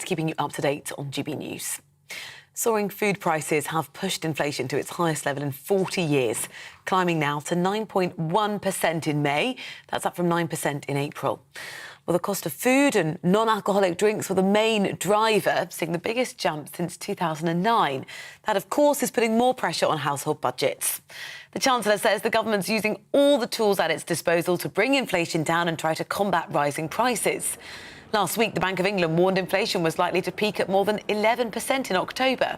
keeping you up to date on GB News. Soaring food prices have pushed inflation to its highest level in 40 years, climbing now to 9.1% in May. That's up from 9% in April. Well, the cost of food and non-alcoholic drinks were the main driver, seeing the biggest jump since 2009. That, of course, is putting more pressure on household budgets. The Chancellor says the government's using all the tools at its disposal to bring inflation down and try to combat rising prices. Last week, the Bank of England warned inflation was likely to peak at more than 11% in October.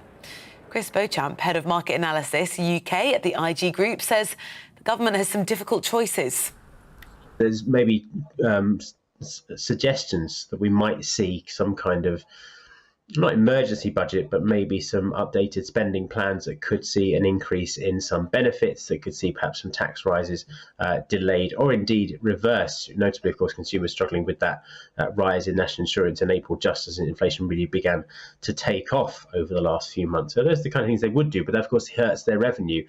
Chris Beauchamp, head of market analysis UK at the IG Group, says the government has some difficult choices. There's maybe suggestions that we might see some kind of, not emergency budget, but maybe some updated spending plans that could see an increase in some benefits, that could see perhaps some tax rises delayed or indeed reversed. Notably, of course, consumers struggling with that rise in national insurance in April, just as inflation really began to take off over the last few months. So those are the kind of things they would do, but that, of course, hurts their revenue.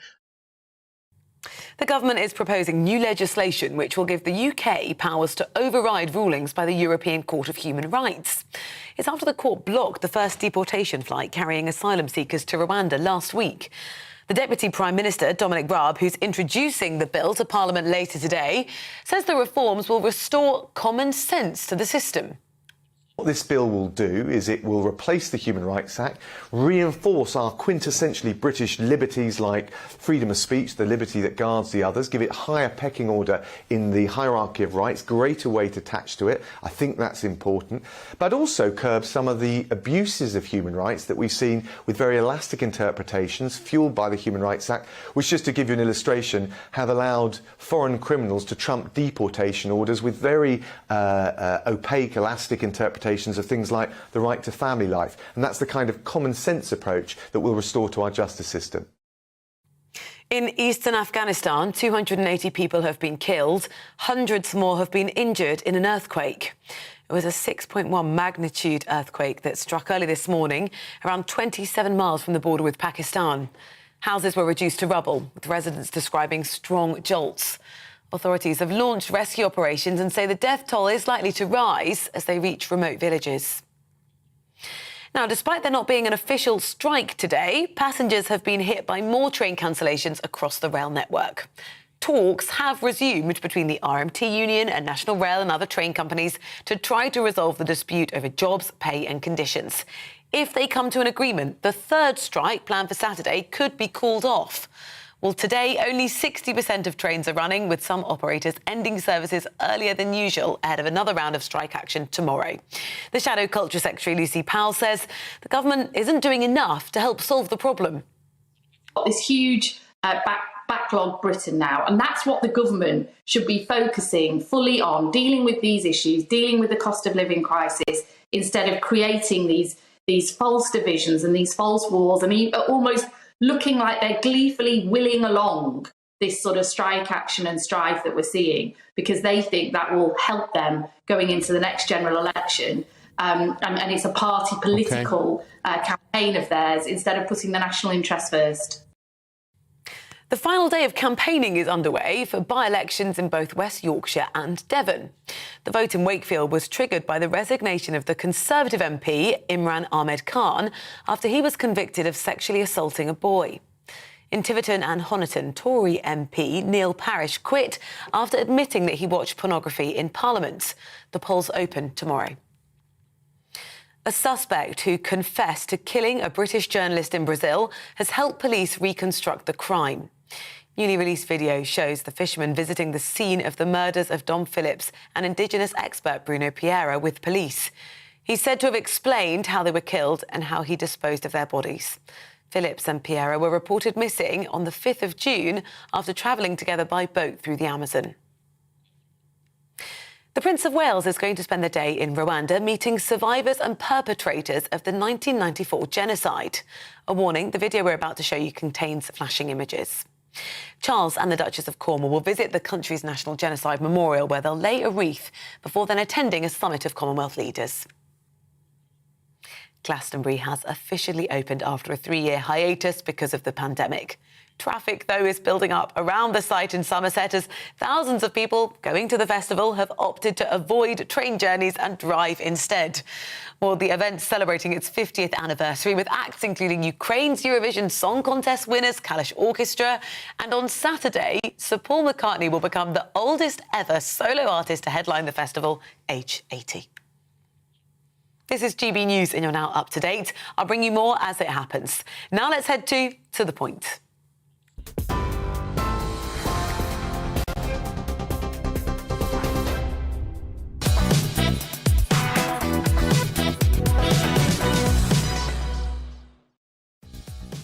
The government is proposing new legislation which will give the UK powers to override rulings by the European Court of Human Rights. It's after the court blocked the first deportation flight carrying asylum seekers to Rwanda last week. The Deputy Prime Minister, Dominic Raab, who's introducing the bill to Parliament later today, says the reforms will restore common sense to the system. What this bill will do is it will replace the Human Rights Act, reinforce our quintessentially British liberties like freedom of speech, the liberty that guards the others, give it higher pecking order in the hierarchy of rights, greater weight attached to it. I think that's important. But also curb some of the abuses of human rights that we've seen with very elastic interpretations fueled by the Human Rights Act, which, just to give you an illustration, have allowed foreign criminals to trump deportation orders with very opaque, elastic interpretations of things like the right to family life. And that's the kind of common sense approach that will restore to our justice system. In eastern Afghanistan, 280 people have been killed. Hundreds more have been injured in an earthquake. It was a 6.1 magnitude earthquake that struck early this morning, around 27 miles from the border with Pakistan. Houses were reduced to rubble, with residents describing strong jolts. Authorities have launched rescue operations and say the death toll is likely to rise as they reach remote villages. Now, despite there not being an official strike today, passengers have been hit by more train cancellations across the rail network. Talks have resumed between the RMT union and National Rail and other train companies to try to resolve the dispute over jobs, pay and conditions. If they come to an agreement, the third strike planned for Saturday could be called off. Well, today, only 60% of trains are running, with some operators ending services earlier than usual ahead of another round of strike action tomorrow. The Shadow Culture Secretary, Lucy Powell, says the government isn't doing enough to help solve the problem. This huge backlog Britain now, and that's what the government should be focusing fully on, dealing with these issues, dealing with the cost of living crisis, instead of creating these false divisions and these false wars, and almost looking like they're gleefully willing along this sort of strike action and strife that we're seeing, because they think that will help them going into the next general election. And it's a party political campaign of theirs instead of putting the national interest first. The final day of campaigning is underway for by-elections in both West Yorkshire and Devon. The vote in Wakefield was triggered by the resignation of the Conservative MP, Imran Ahmed Khan, after he was convicted of sexually assaulting a boy. In Tiverton and Honiton, Tory MP Neil Parish quit after admitting that he watched pornography in Parliament. The polls open tomorrow. A suspect who confessed to killing a British journalist in Brazil has helped police reconstruct the crime. Newly released video shows the fisherman visiting the scene of the murders of Dom Phillips and Indigenous expert Bruno Pereira with police. He's said to have explained how they were killed and how he disposed of their bodies. Phillips and Pereira were reported missing on the 5th of June after travelling together by boat through the Amazon. The Prince of Wales is going to spend the day in Rwanda meeting survivors and perpetrators of the 1994 genocide. A warning, the video we're about to show you contains flashing images. Charles and the Duchess of Cornwall will visit the country's National Genocide Memorial, where they'll lay a wreath before then attending a summit of Commonwealth leaders. Glastonbury has officially opened after a 3-year hiatus because of the pandemic. Traffic, though, is building up around the site in Somerset as thousands of people going to the festival have opted to avoid train journeys and drive instead. Well, the event's celebrating its 50th anniversary with acts including Ukraine's Eurovision Song Contest winners, Kalish Orchestra. And on Saturday, Sir Paul McCartney will become the oldest ever solo artist to headline the festival, age 80. This is GB News and you're now up to date. I'll bring you more as it happens. Now let's head to the point.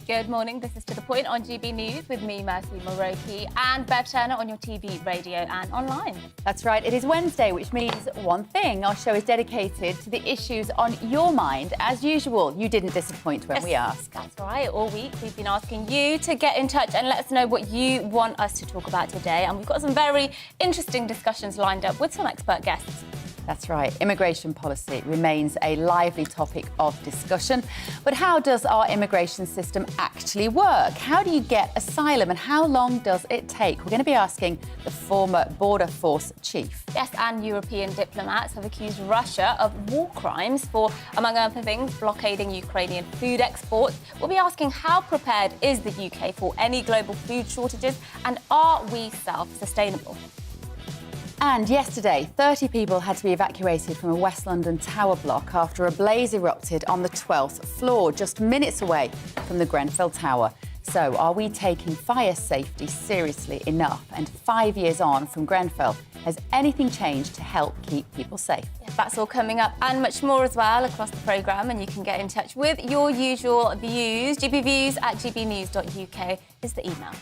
Good morning, this is To The Point on GB News with me, Mercy Moroki, and Bev Turner on your TV, radio and online. That's right, it is Wednesday, which means one thing. Our show is dedicated to the issues on your mind. As usual, you didn't disappoint when we asked. That's right, all week we've been asking you to get in touch and let us know what you want us to talk about today. And we've got some very interesting discussions lined up with some expert guests. That's right. Immigration policy remains a lively topic of discussion. But how does our immigration system actually work? How do you get asylum and how long does it take? We're going to be asking the former Border Force chief. Yes, and European diplomats have accused Russia of war crimes for, among other things, blockading Ukrainian food exports. We'll be asking how prepared is the UK for any global food shortages and are we self-sustainable? And yesterday, 30 people had to be evacuated from a West London tower block after a blaze erupted on the 12th floor, just minutes away from the Grenfell Tower. So, are we taking fire safety seriously enough? And 5 years on from Grenfell, has anything changed to help keep people safe? Yes, that's all coming up and much more as well across the programme. And you can get in touch with your usual views. gbviews@gbnews.uk is the email.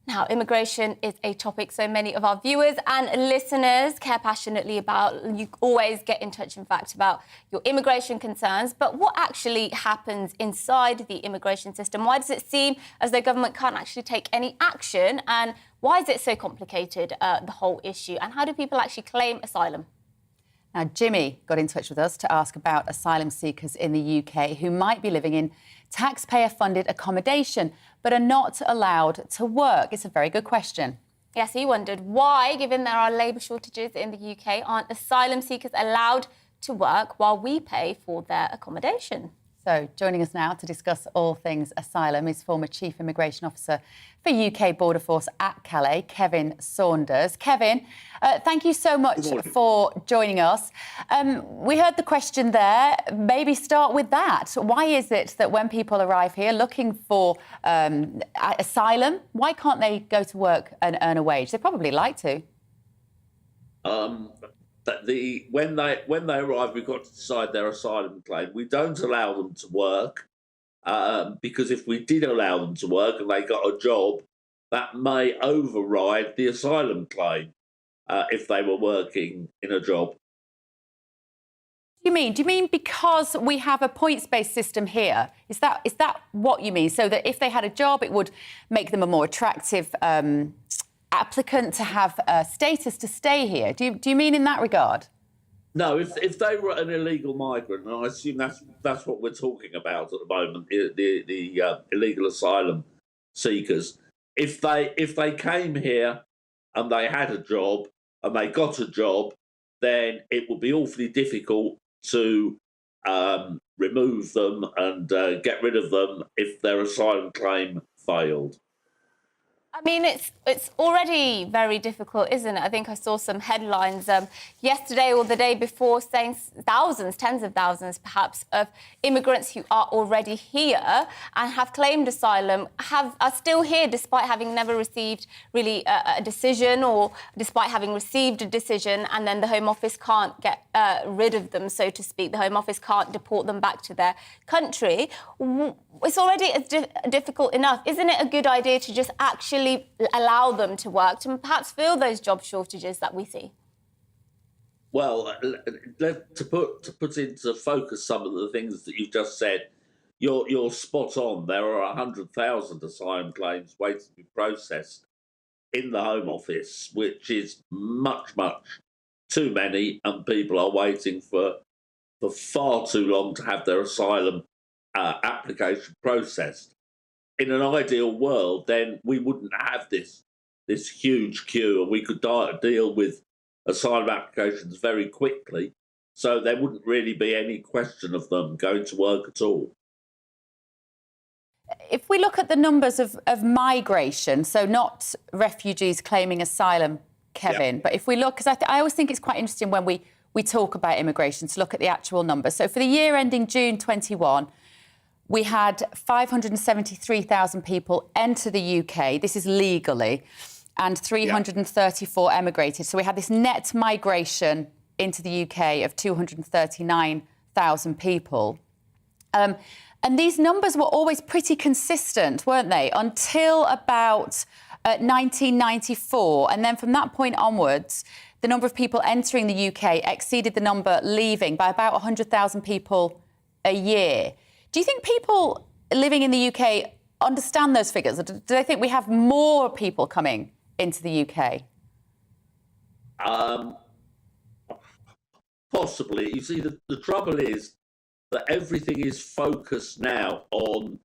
Now, immigration is a topic so many of our viewers and listeners care passionately about. You always get in touch, in fact, about your immigration concerns. But what actually happens inside the immigration system? Why does it seem as though government can't actually take any action? And why is it so complicated, the whole issue? And how do people actually claim asylum? Now, Jimmy got in touch with us to ask about asylum seekers in the UK who might be living in taxpayer-funded accommodation but are not allowed to work. It's a very good question. Yes, he wondered why, given there are labour shortages in the UK, aren't asylum seekers allowed to work while we pay for their accommodation? So, joining us now to discuss all things asylum is former Chief Immigration Officer for UK Border Force at Calais, Kevin Saunders. Kevin, thank you so much for joining us. We heard the question there. Maybe start with that. Why is it that when people arrive here looking for asylum, why can't they go to work and earn a wage? They'd probably like to. When they arrive, we've got to decide their asylum claim. We don't allow them to work because if we did allow them to work and they got a job, that may override the asylum claim if they were working in a job. Do you mean because we have a points-based system here? Is that what you mean? So that if they had a job, it would make them a more attractive applicant to have status to stay here. Do you mean in that regard? No, if they were an illegal migrant, and I assume that's what we're talking about at the moment, the illegal asylum seekers. If they came here and they had a job and they got a job, then it would be awfully difficult to remove them and get rid of them if their asylum claim failed. I mean, it's already very difficult, isn't it? I think I saw some headlines yesterday or the day before saying thousands, tens of thousands perhaps, of immigrants who are already here and have claimed asylum are still here despite having never received really a decision, or despite having received a decision, and then the Home Office can't get rid of them, so to speak. The Home Office can't deport them back to their country. It's already difficult enough. Isn't it a good idea to just actually allow them to work, to perhaps fill those job shortages that we see? Well, to put into focus some of the things that you've just said, you're spot on. There are 100,000 asylum claims waiting to be processed in the Home Office, which is much, much too many, and people are waiting for far too long to have their asylum application processed. In an ideal world, then we wouldn't have this huge queue, and we could deal with asylum applications very quickly, so there wouldn't really be any question of them going to work at all. If we look at the numbers of migration, so not refugees claiming asylum, Kevin, but if we look, because I always think it's quite interesting when we talk about immigration to look at the actual numbers. So for the year ending June 21, we had 573,000 people enter the UK. This is legally, and 334 emigrated. So we had this net migration into the UK of 239,000 people. And these numbers were always pretty consistent, weren't they, until about 1994. And then from that point onwards, the number of people entering the UK exceeded the number leaving by about 100,000 people a year. Do you think people living in the UK understand those figures? Or do they think we have more people coming into the UK? Possibly. You see, the trouble is that everything is focused now on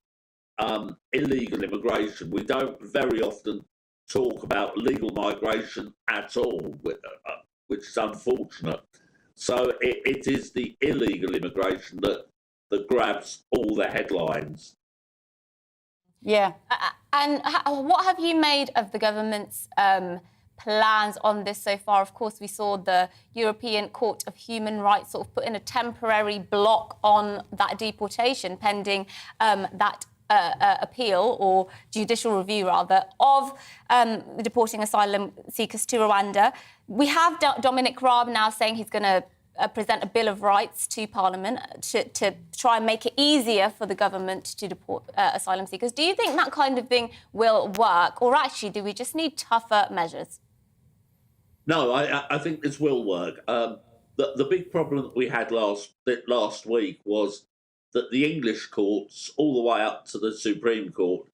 illegal immigration. We don't very often talk about legal migration at all, which is unfortunate. So it is the illegal immigration that grabs all the headlines. Yeah. And what have you made of the government's plans on this so far? Of course, we saw the European Court of Human Rights sort of put in a temporary block on that deportation pending that appeal or judicial review, rather, of deporting asylum seekers to Rwanda. We have Dominic Raab now saying he's going to present a Bill of Rights to Parliament to try and make it easier for the government to deport asylum seekers. Do you think that kind of thing will work, or actually do we just need tougher measures? No, I think this will work. The big problem that we had last week was that the English courts, all the way up to the Supreme Court,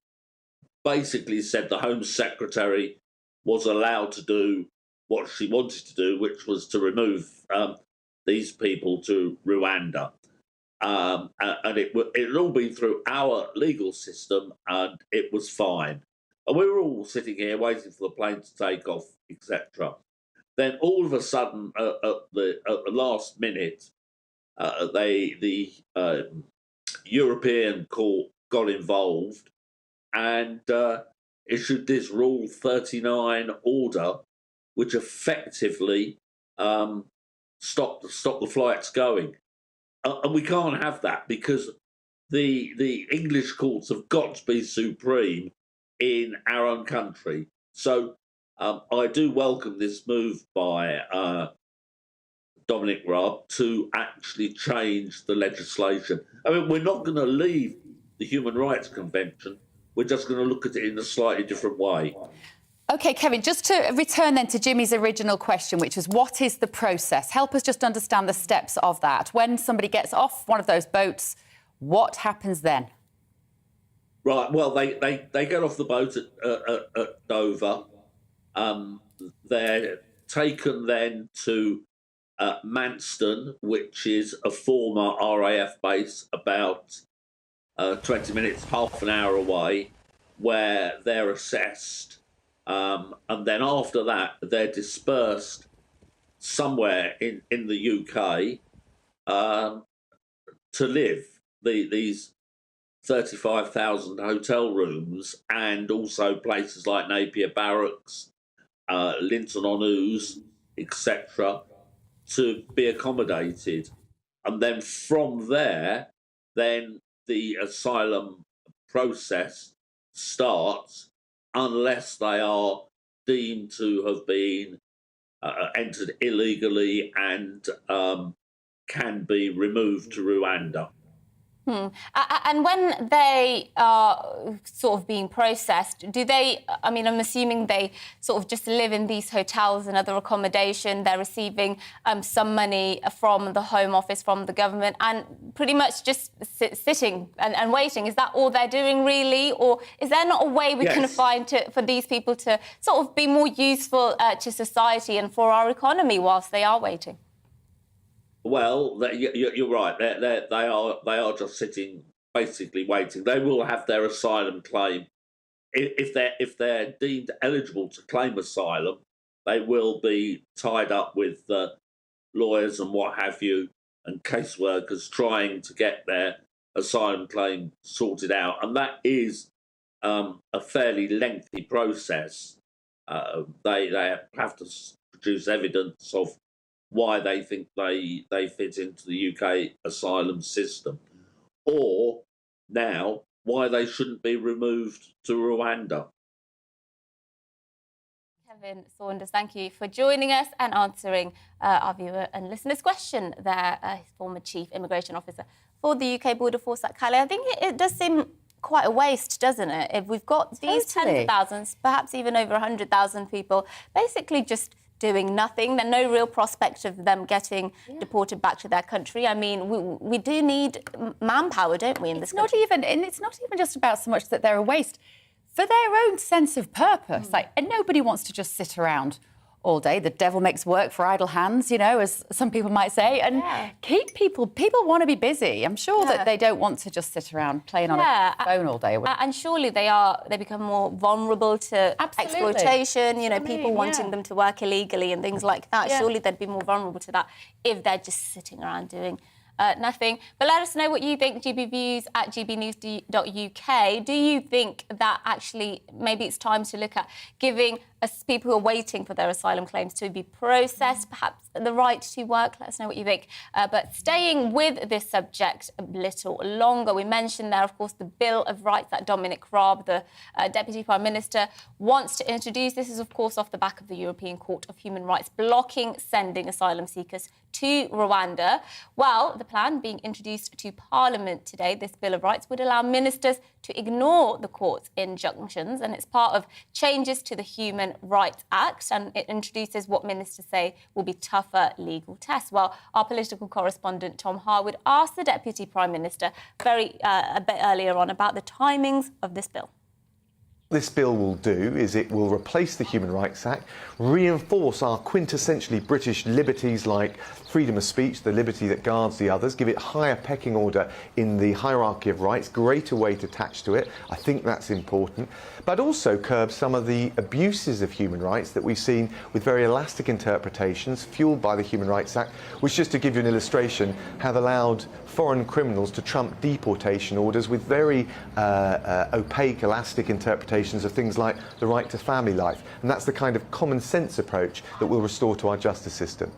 basically said the Home Secretary was allowed to do what she wanted to do, which was to remove these people to Rwanda. And it had all been through our legal system, and it was fine. And we were all sitting here waiting for the plane to take off, etc. Then all of a sudden, at the last minute, the European Court got involved and issued this Rule 39 order, which effectively stopped the flights going. And we can't have that, because the English courts have got to be supreme in our own country. So I do welcome this move by Dominic Raab to actually change the legislation. I mean, we're not going to leave the Human Rights Convention. We're just going to look at it in a slightly different way. OK, Kevin, just to return then to Jimmy's original question, which was, what is the process? Help us just understand the steps of that. When somebody gets off one of those boats, what happens then? Right, well, they get off the boat at Dover. They're taken then to Manston, which is a former RAF base about 20 minutes, half an hour away, where they're assessed. And then after that, they're dispersed somewhere in the UK to live. These 35,000 hotel rooms, and also places like Napier Barracks, Linton on Ouse, etc., to be accommodated. And then from there, then the asylum process starts, unless they are deemed to have been entered illegally and can be removed to Rwanda. And when they are sort of being processed, do they, I mean, I'm assuming they sort of just live in these hotels and other accommodation, they're receiving some money from the Home Office, from the government, and pretty much just sitting and waiting. Is that all they're doing, really? Or is there not a way we can find for these people to sort of be more useful to society and for our economy whilst they are waiting? Well, you're right. They are just sitting, basically waiting. They will have their asylum claim if they're deemed eligible to claim asylum. They will be tied up with lawyers and what have you, and caseworkers trying to get their asylum claim sorted out, and that is a fairly lengthy process. They have to produce evidence of why they think they fit into the UK asylum system, or now why they shouldn't be removed to Rwanda. Kevin Saunders, thank you for joining us and answering our viewer and listener's question there, former Chief Immigration Officer for the UK Border Force at Calais. I think it does seem quite a waste, doesn't it? If we've got these tens of thousands, perhaps even over 100,000 people, basically just doing nothing. There's no real prospect of them getting deported back to their country. I mean, we do need manpower, don't we, in this country? It's not even just about so much that they're a waste. For their own sense of purpose. And nobody wants to just sit around all day. The devil makes work for idle hands, you know, as some people might say. And keep people want to be busy. I'm sure that they don't want to just sit around playing on a phone all day. And surely they become more vulnerable to exploitation, you know, people wanting them to work illegally and things like that. Surely they'd be more vulnerable to that if they're just sitting around doing nothing. But let us know what you think. GBViews at gbnews.uk. Do you think that actually maybe it's time to look at giving us people who are waiting for their asylum claims to be processed, perhaps the right to work? Let us know what you think. But staying with this subject a little longer, we mentioned there, of course, the Bill of Rights that Dominic Raab, the Deputy Prime Minister, wants to introduce. This is, of course, off the back of the European Court of Human Rights blocking sending asylum seekers to Rwanda. Well, the plan being introduced to Parliament today, this Bill of Rights, would allow ministers to ignore the court's injunctions, and it's part of changes to the Human Rights Act, and it introduces what ministers say will be tougher legal tests. Well, our political correspondent Tom Harwood asked the Deputy Prime Minister a bit earlier on about the timings of this bill. This bill will do is it will replace the Human Rights Act, reinforce our quintessentially British liberties like freedom of speech, the liberty that guards the others, give it higher pecking order in the hierarchy of rights, greater weight attached to it. I think that's important. But also curb some of the abuses of human rights that we've seen with very elastic interpretations fueled by the Human Rights Act, which, just to give you an illustration, have allowed foreign criminals to trump deportation orders with very opaque, elastic interpretations of things like the right to family life. And that's the kind of common sense approach that will restore to our justice system.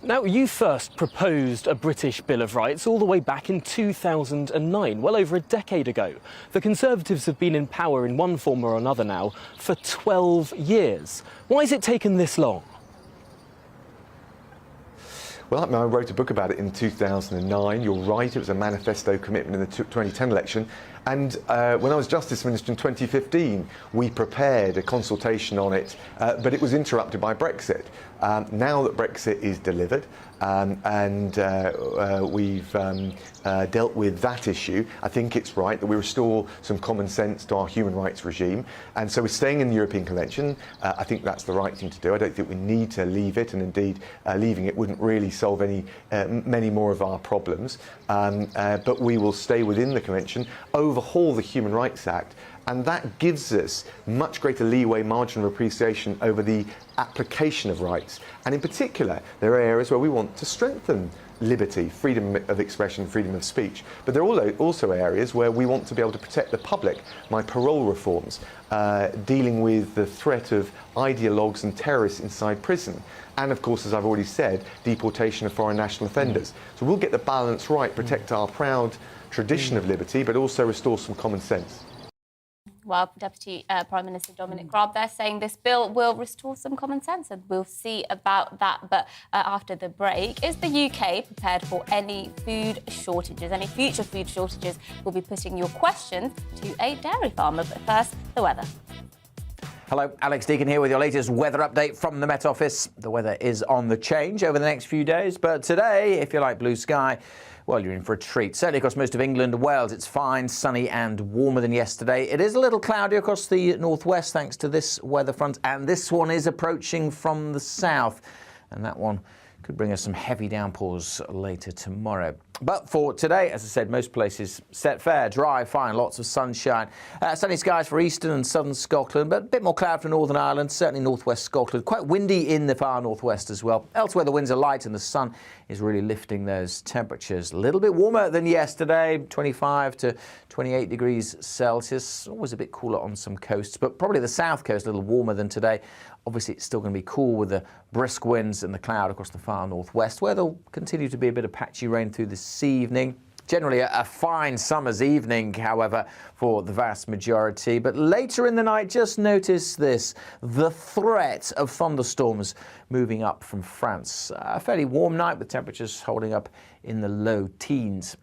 Now, you first proposed a British Bill of Rights all the way back in 2009, well over a decade ago. The Conservatives have been in power in one form or another now for 12 years. Why has it taken this long? Well, I wrote a book about it in 2009. You're right, it was a manifesto commitment in the 2010 election. And when I was Justice Minister in 2015, we prepared a consultation on it, but it was interrupted by Brexit. Now that Brexit is delivered and we've dealt with that issue, I think it's right that we restore some common sense to our human rights regime. And so we're staying in the European Convention. I think that's the right thing to do. I don't think we need to leave it, and indeed leaving it wouldn't really solve many more of our problems. But we will stay within the Convention, overhaul the Human Rights Act, and that gives us much greater leeway, margin of appreciation over the application of rights. And in particular, there are areas where we want to strengthen liberty, freedom of expression, freedom of speech. But there are also areas where we want to be able to protect the public. My parole reforms, dealing with the threat of ideologues and terrorists inside prison. And of course, as I've already said, deportation of foreign national offenders. So we'll get the balance right, protect our proud tradition of liberty, but also restore some common sense. Well, Deputy Prime Minister Dominic Raab there saying this bill will restore some common sense, and we'll see about that. But after the break, is the UK prepared for any food shortages, any future food shortages? We'll be putting your questions to a dairy farmer. But first, the weather. Hello, Alex Deacon here with your latest weather update from the Met Office. The weather is on the change over the next few days, but today, if you like blue sky, well, you're in for a treat. Certainly across most of England and Wales, it's fine, sunny and warmer than yesterday. It is a little cloudy across the northwest thanks to this weather front, and this one is approaching from the south, and that one could bring us some heavy downpours later tomorrow. But for today, as I said, most places set fair, dry, fine, lots of sunshine. Sunny skies for eastern and southern Scotland, but a bit more cloud for Northern Ireland, certainly northwest Scotland. Quite windy in the far northwest as well. Elsewhere, the winds are light and the sun is really lifting those temperatures. A little bit warmer than yesterday, 25 to 28 degrees Celsius. Always a bit cooler on some coasts, but probably the south coast a little warmer than today. Obviously, it's still going to be cool with the brisk winds and the cloud across the far northwest, where there'll continue to be a bit of patchy rain through this evening. Generally a fine summer's evening, however, for the vast majority. But later in the night, just notice this, the threat of thunderstorms moving up from France. A fairly warm night with temperatures holding up in the low teens.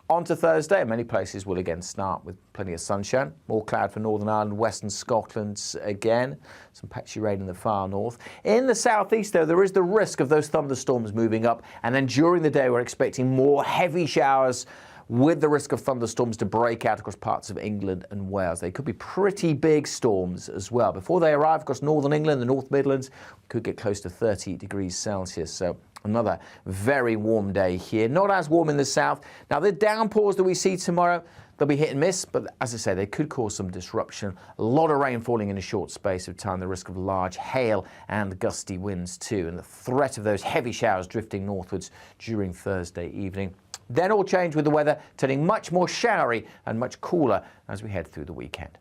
On to Thursday, many places will again start with plenty of sunshine. More cloud for Northern Ireland, Western Scotland again. Some patchy rain in the far north. In the southeast, though, there is the risk of those thunderstorms moving up. And then during the day, we're expecting more heavy showers with the risk of thunderstorms to break out across parts of England and Wales. They could be pretty big storms as well. Before they arrive across northern England, the North Midlands, we could get close to 30 degrees Celsius. So another very warm day here. Not as warm in the south. Now, the downpours that we see tomorrow, they'll be hit and miss, but as I say, they could cause some disruption. A lot of rain falling in a short space of time, the risk of large hail and gusty winds too, and the threat of those heavy showers drifting northwards during Thursday evening. Then all change with the weather turning much more showery and much cooler as we head through the weekend.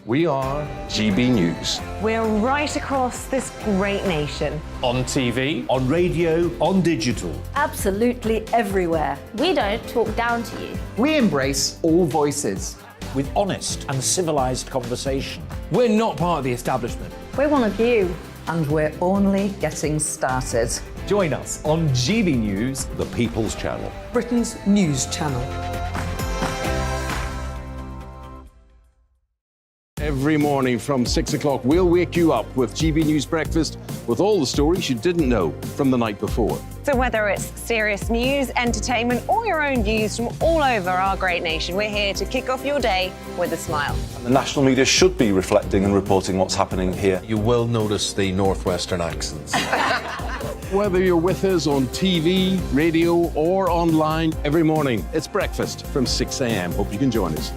We are GB News. We're right across this great nation. On TV, on radio, on digital. Absolutely everywhere. We don't talk down to you. We embrace all voices. With honest and civilised conversation. We're not part of the establishment. We're one of you. And we're only getting started. Join us on GB News, the People's Channel. Britain's news channel. Every morning from 6 o'clock, we'll wake you up with GB News Breakfast with all the stories you didn't know from the night before. So whether it's serious news, entertainment, or your own views from all over our great nation, we're here to kick off your day with a smile. And the national media should be reflecting and reporting what's happening here. You will notice the northwestern accents. Whether you're with us on TV, radio, or online, every morning, it's breakfast from 6 a.m. Hope you can join us.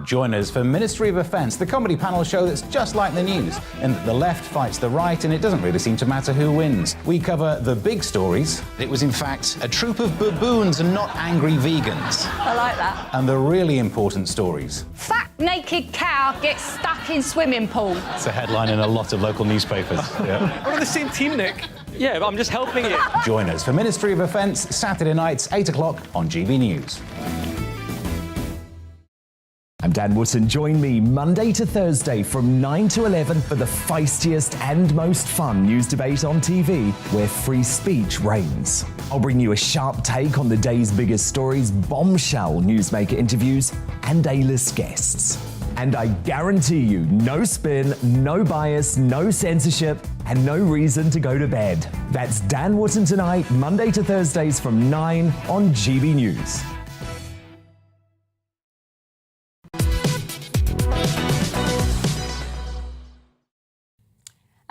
Join us for Ministry of Offence, the comedy panel show that's just like the news, in that the left fights the right and it doesn't really seem to matter who wins. We cover the big stories. It was in fact a troop of baboons and not angry vegans. I like that. And the really important stories. Fat naked cow gets stuck in swimming pool. It's a headline in a lot of local newspapers. Yeah. We're on the same team, Nick. Yeah, but I'm just helping you. Join us for Ministry of Offence, Saturday nights, 8 o'clock on GB News. I'm Dan Wootton. Join me Monday to Thursday from 9 to 11 for the feistiest and most fun news debate on TV, where free speech reigns. I'll bring you a sharp take on the day's biggest stories, bombshell newsmaker interviews, and A-list guests. And I guarantee you, no spin, no bias, no censorship, and no reason to go to bed. That's Dan Wootton Tonight, Monday to Thursdays from 9 on GB News.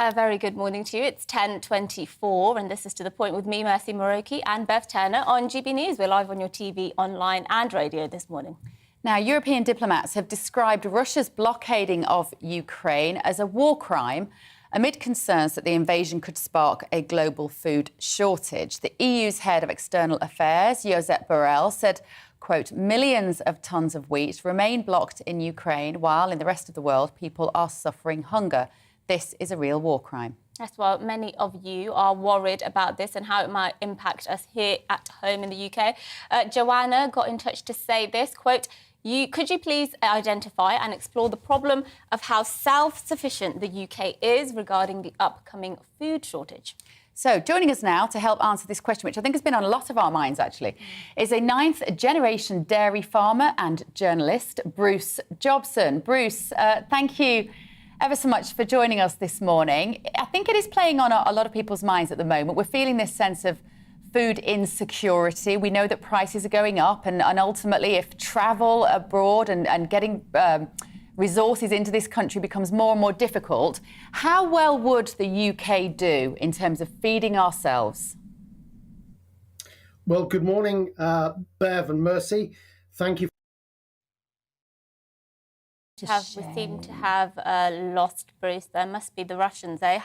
A very good morning to you. It's 10:24 and this is To The Point with me, Mercy Moroki, and Bev Turner on GB News. We're live on your TV, online and radio this morning. Now, European diplomats have described Russia's blockading of Ukraine as a war crime amid concerns that the invasion could spark a global food shortage. The EU's head of external affairs, Josep Borrell, said, quote, millions of tons of wheat remain blocked in Ukraine while in the rest of the world people are suffering hunger. This is a real war crime. That's why many of you are worried about this and how it might impact us here at home in the UK. Joanna got in touch to say this, quote, could you please identify and explore the problem of how self-sufficient the UK is regarding the upcoming food shortage? So joining us now to help answer this question, which I think has been on a lot of our minds actually, is a 9th-generation dairy farmer and journalist, Bruce Jobson. Bruce, thank you ever so much for joining us this morning. I think it is playing on a lot of people's minds at the moment. We're feeling this sense of food insecurity. We know that prices are going up and ultimately if travel abroad and getting resources into this country becomes more and more difficult, how well would the UK do in terms of feeding ourselves? Well, good morning, Bev and Mercy. Thank you. We seem to have lost Bruce. There must be the Russians, eh?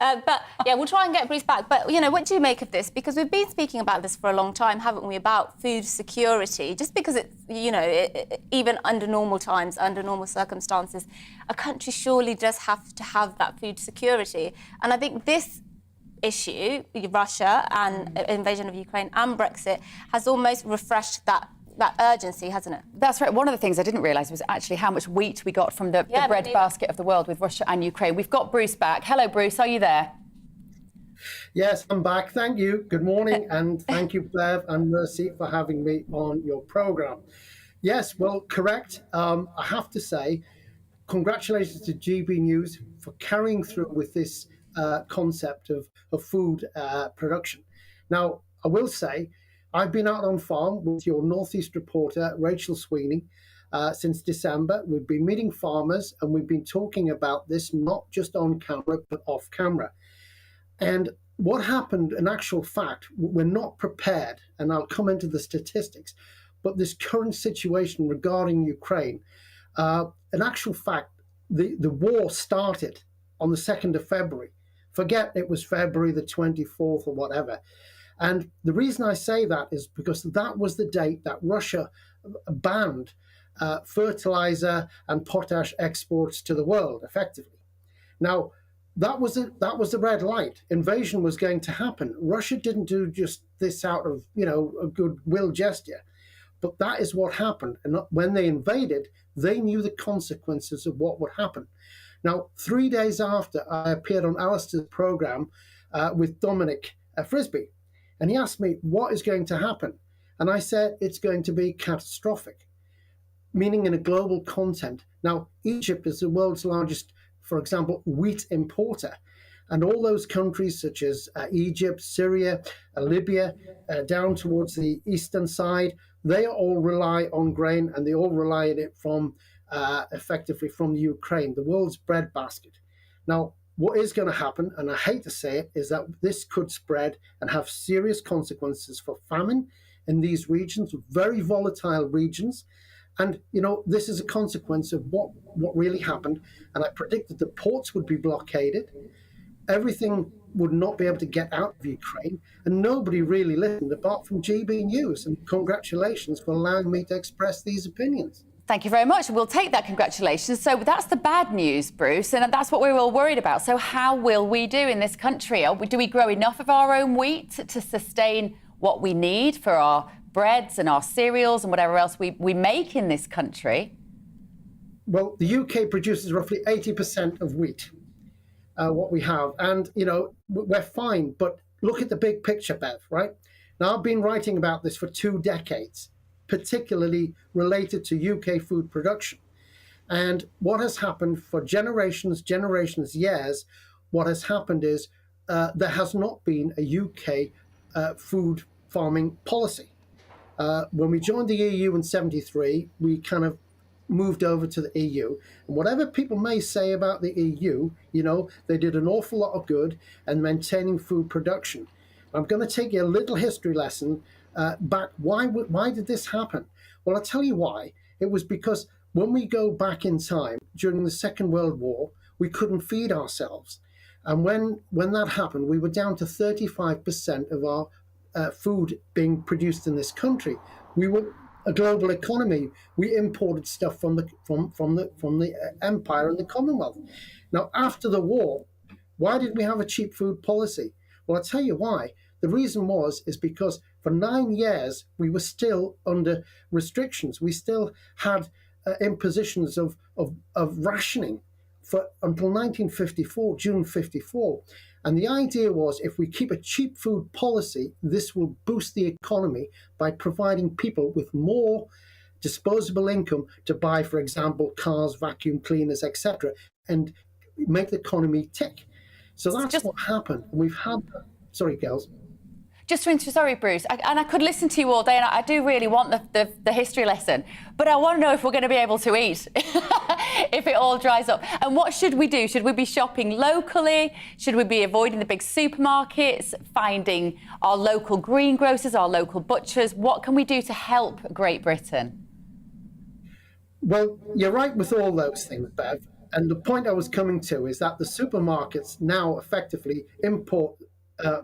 But yeah, we'll try and get Bruce back. But, you know, what do you make of this? Because we've been speaking about this for a long time, haven't we, about food security. Just because it's, you know, even under normal times, under normal circumstances, a country surely does have to have that food security. And I think this issue, Russia and invasion of Ukraine and Brexit, has almost refreshed that urgency, hasn't it? That's right. One of the things I didn't realise was actually how much wheat we got from the bread basket of the world with Russia and Ukraine. We've got Bruce back. Hello, Bruce. Are you there? Yes, I'm back. Thank you. Good morning. And thank you, Bev and Mercy, for having me on your programme. Yes, well, correct. I have to say, congratulations to GB News for carrying through with this concept of food production. Now, I will say, I've been out on farm with your Northeast reporter, Rachel Sweeney, since December. We've been meeting farmers and we've been talking about this, not just on camera, but off camera. And what happened, in actual fact, we're not prepared, and I'll come into the statistics, but this current situation regarding Ukraine, in actual fact, the war started on the 2nd of February. Forget it was February the 24th or whatever. And the reason I say that is because that was the date that Russia banned fertilizer and potash exports to the world, effectively. Now, that was the red light. Invasion was going to happen. Russia didn't do just this out of, you know, a goodwill gesture, but that is what happened. And when they invaded, they knew the consequences of what would happen. Now, 3 days after, I appeared on Alistair's programme with Dominic Frisby. And he asked me, what is going to happen? And I said, it's going to be catastrophic, meaning in a global content. Now, Egypt is the world's largest, for example, wheat importer. And all those countries such as Egypt, Syria, Libya, down towards the eastern side, they all rely on grain and they all rely on it from, effectively from Ukraine, the world's breadbasket. Now, what is going to happen, and I hate to say it, is that this could spread and have serious consequences for famine in these regions, very volatile regions. And, you know, this is a consequence of what really happened. And I predicted the ports would be blockaded. Everything would not be able to get out of Ukraine. And nobody really listened apart from GB News. And congratulations for allowing me to express these opinions. Thank you very much. We'll take that congratulations. So that's the bad news, Bruce, and that's what we're all worried about. So how will we do in this country? Do we grow enough of our own wheat to sustain what we need for our breads and our cereals and whatever else we make in this country? Well, the UK produces roughly 80% of wheat, what we have. And, you know, we're fine. But look at the big picture, Bev, right? Now, I've been writing about this for 2 decades. Particularly related to UK food production. And what has happened for generations, years, what has happened is there has not been a UK food farming policy. When we joined the EU in '73, we kind of moved over to the EU. And whatever people may say about the EU, you know, they did an awful lot of good in maintaining food production. I'm going to take you a little history lesson back. Why did this happen? Well, I'll tell you why. It was because when we go back in time during the Second World War, we couldn't feed ourselves. And when that happened, we were down to 35% of our food being produced in this country. We were a global economy. We imported stuff from the empire and the Commonwealth. Now, after the war, why did we have a cheap food policy? Well, I'll tell you why. The reason is because for 9 years we were still under restrictions. We still had impositions of rationing until 1954, June 54. And the idea was, if we keep a cheap food policy, this will boost the economy by providing people with more disposable income to buy, for example, cars, vacuum cleaners, etc., and make the economy tick. So that's what happened. We've had that. Sorry, girls. Sorry, Bruce, and I could listen to you all day, and I do really want the history lesson, but I want to know if we're going to be able to eat if it all dries up. And what should we do? Should we be shopping locally? Should we be avoiding the big supermarkets, finding our local greengrocers, our local butchers? What can we do to help Great Britain? Well, you're right with all those things, Bev. And the point I was coming to is that the supermarkets now effectively import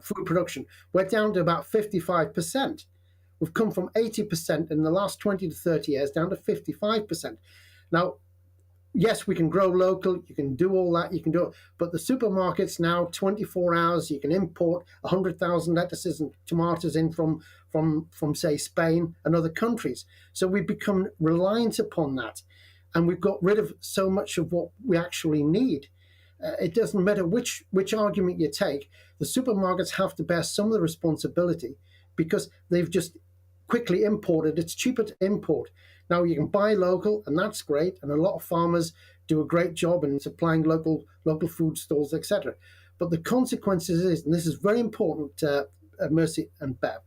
food production. We're down to about 55%. We've come from 80% in the last 20 to 30 years down to 55%. Now, yes, we can grow local, you can do all that, you can do it, but the supermarkets now, 24 hours, you can import 100,000 lettuces and tomatoes in from say, Spain and other countries. So we've become reliant upon that, and we've got rid of so much of what we actually need. It doesn't matter which argument you take, the supermarkets have to bear some of the responsibility because they've just quickly imported. It's cheaper to import. Now you can buy local, and that's great, and a lot of farmers do a great job in supplying local food stalls, etc. But the consequences is, and this is very important, Mercy and Bev,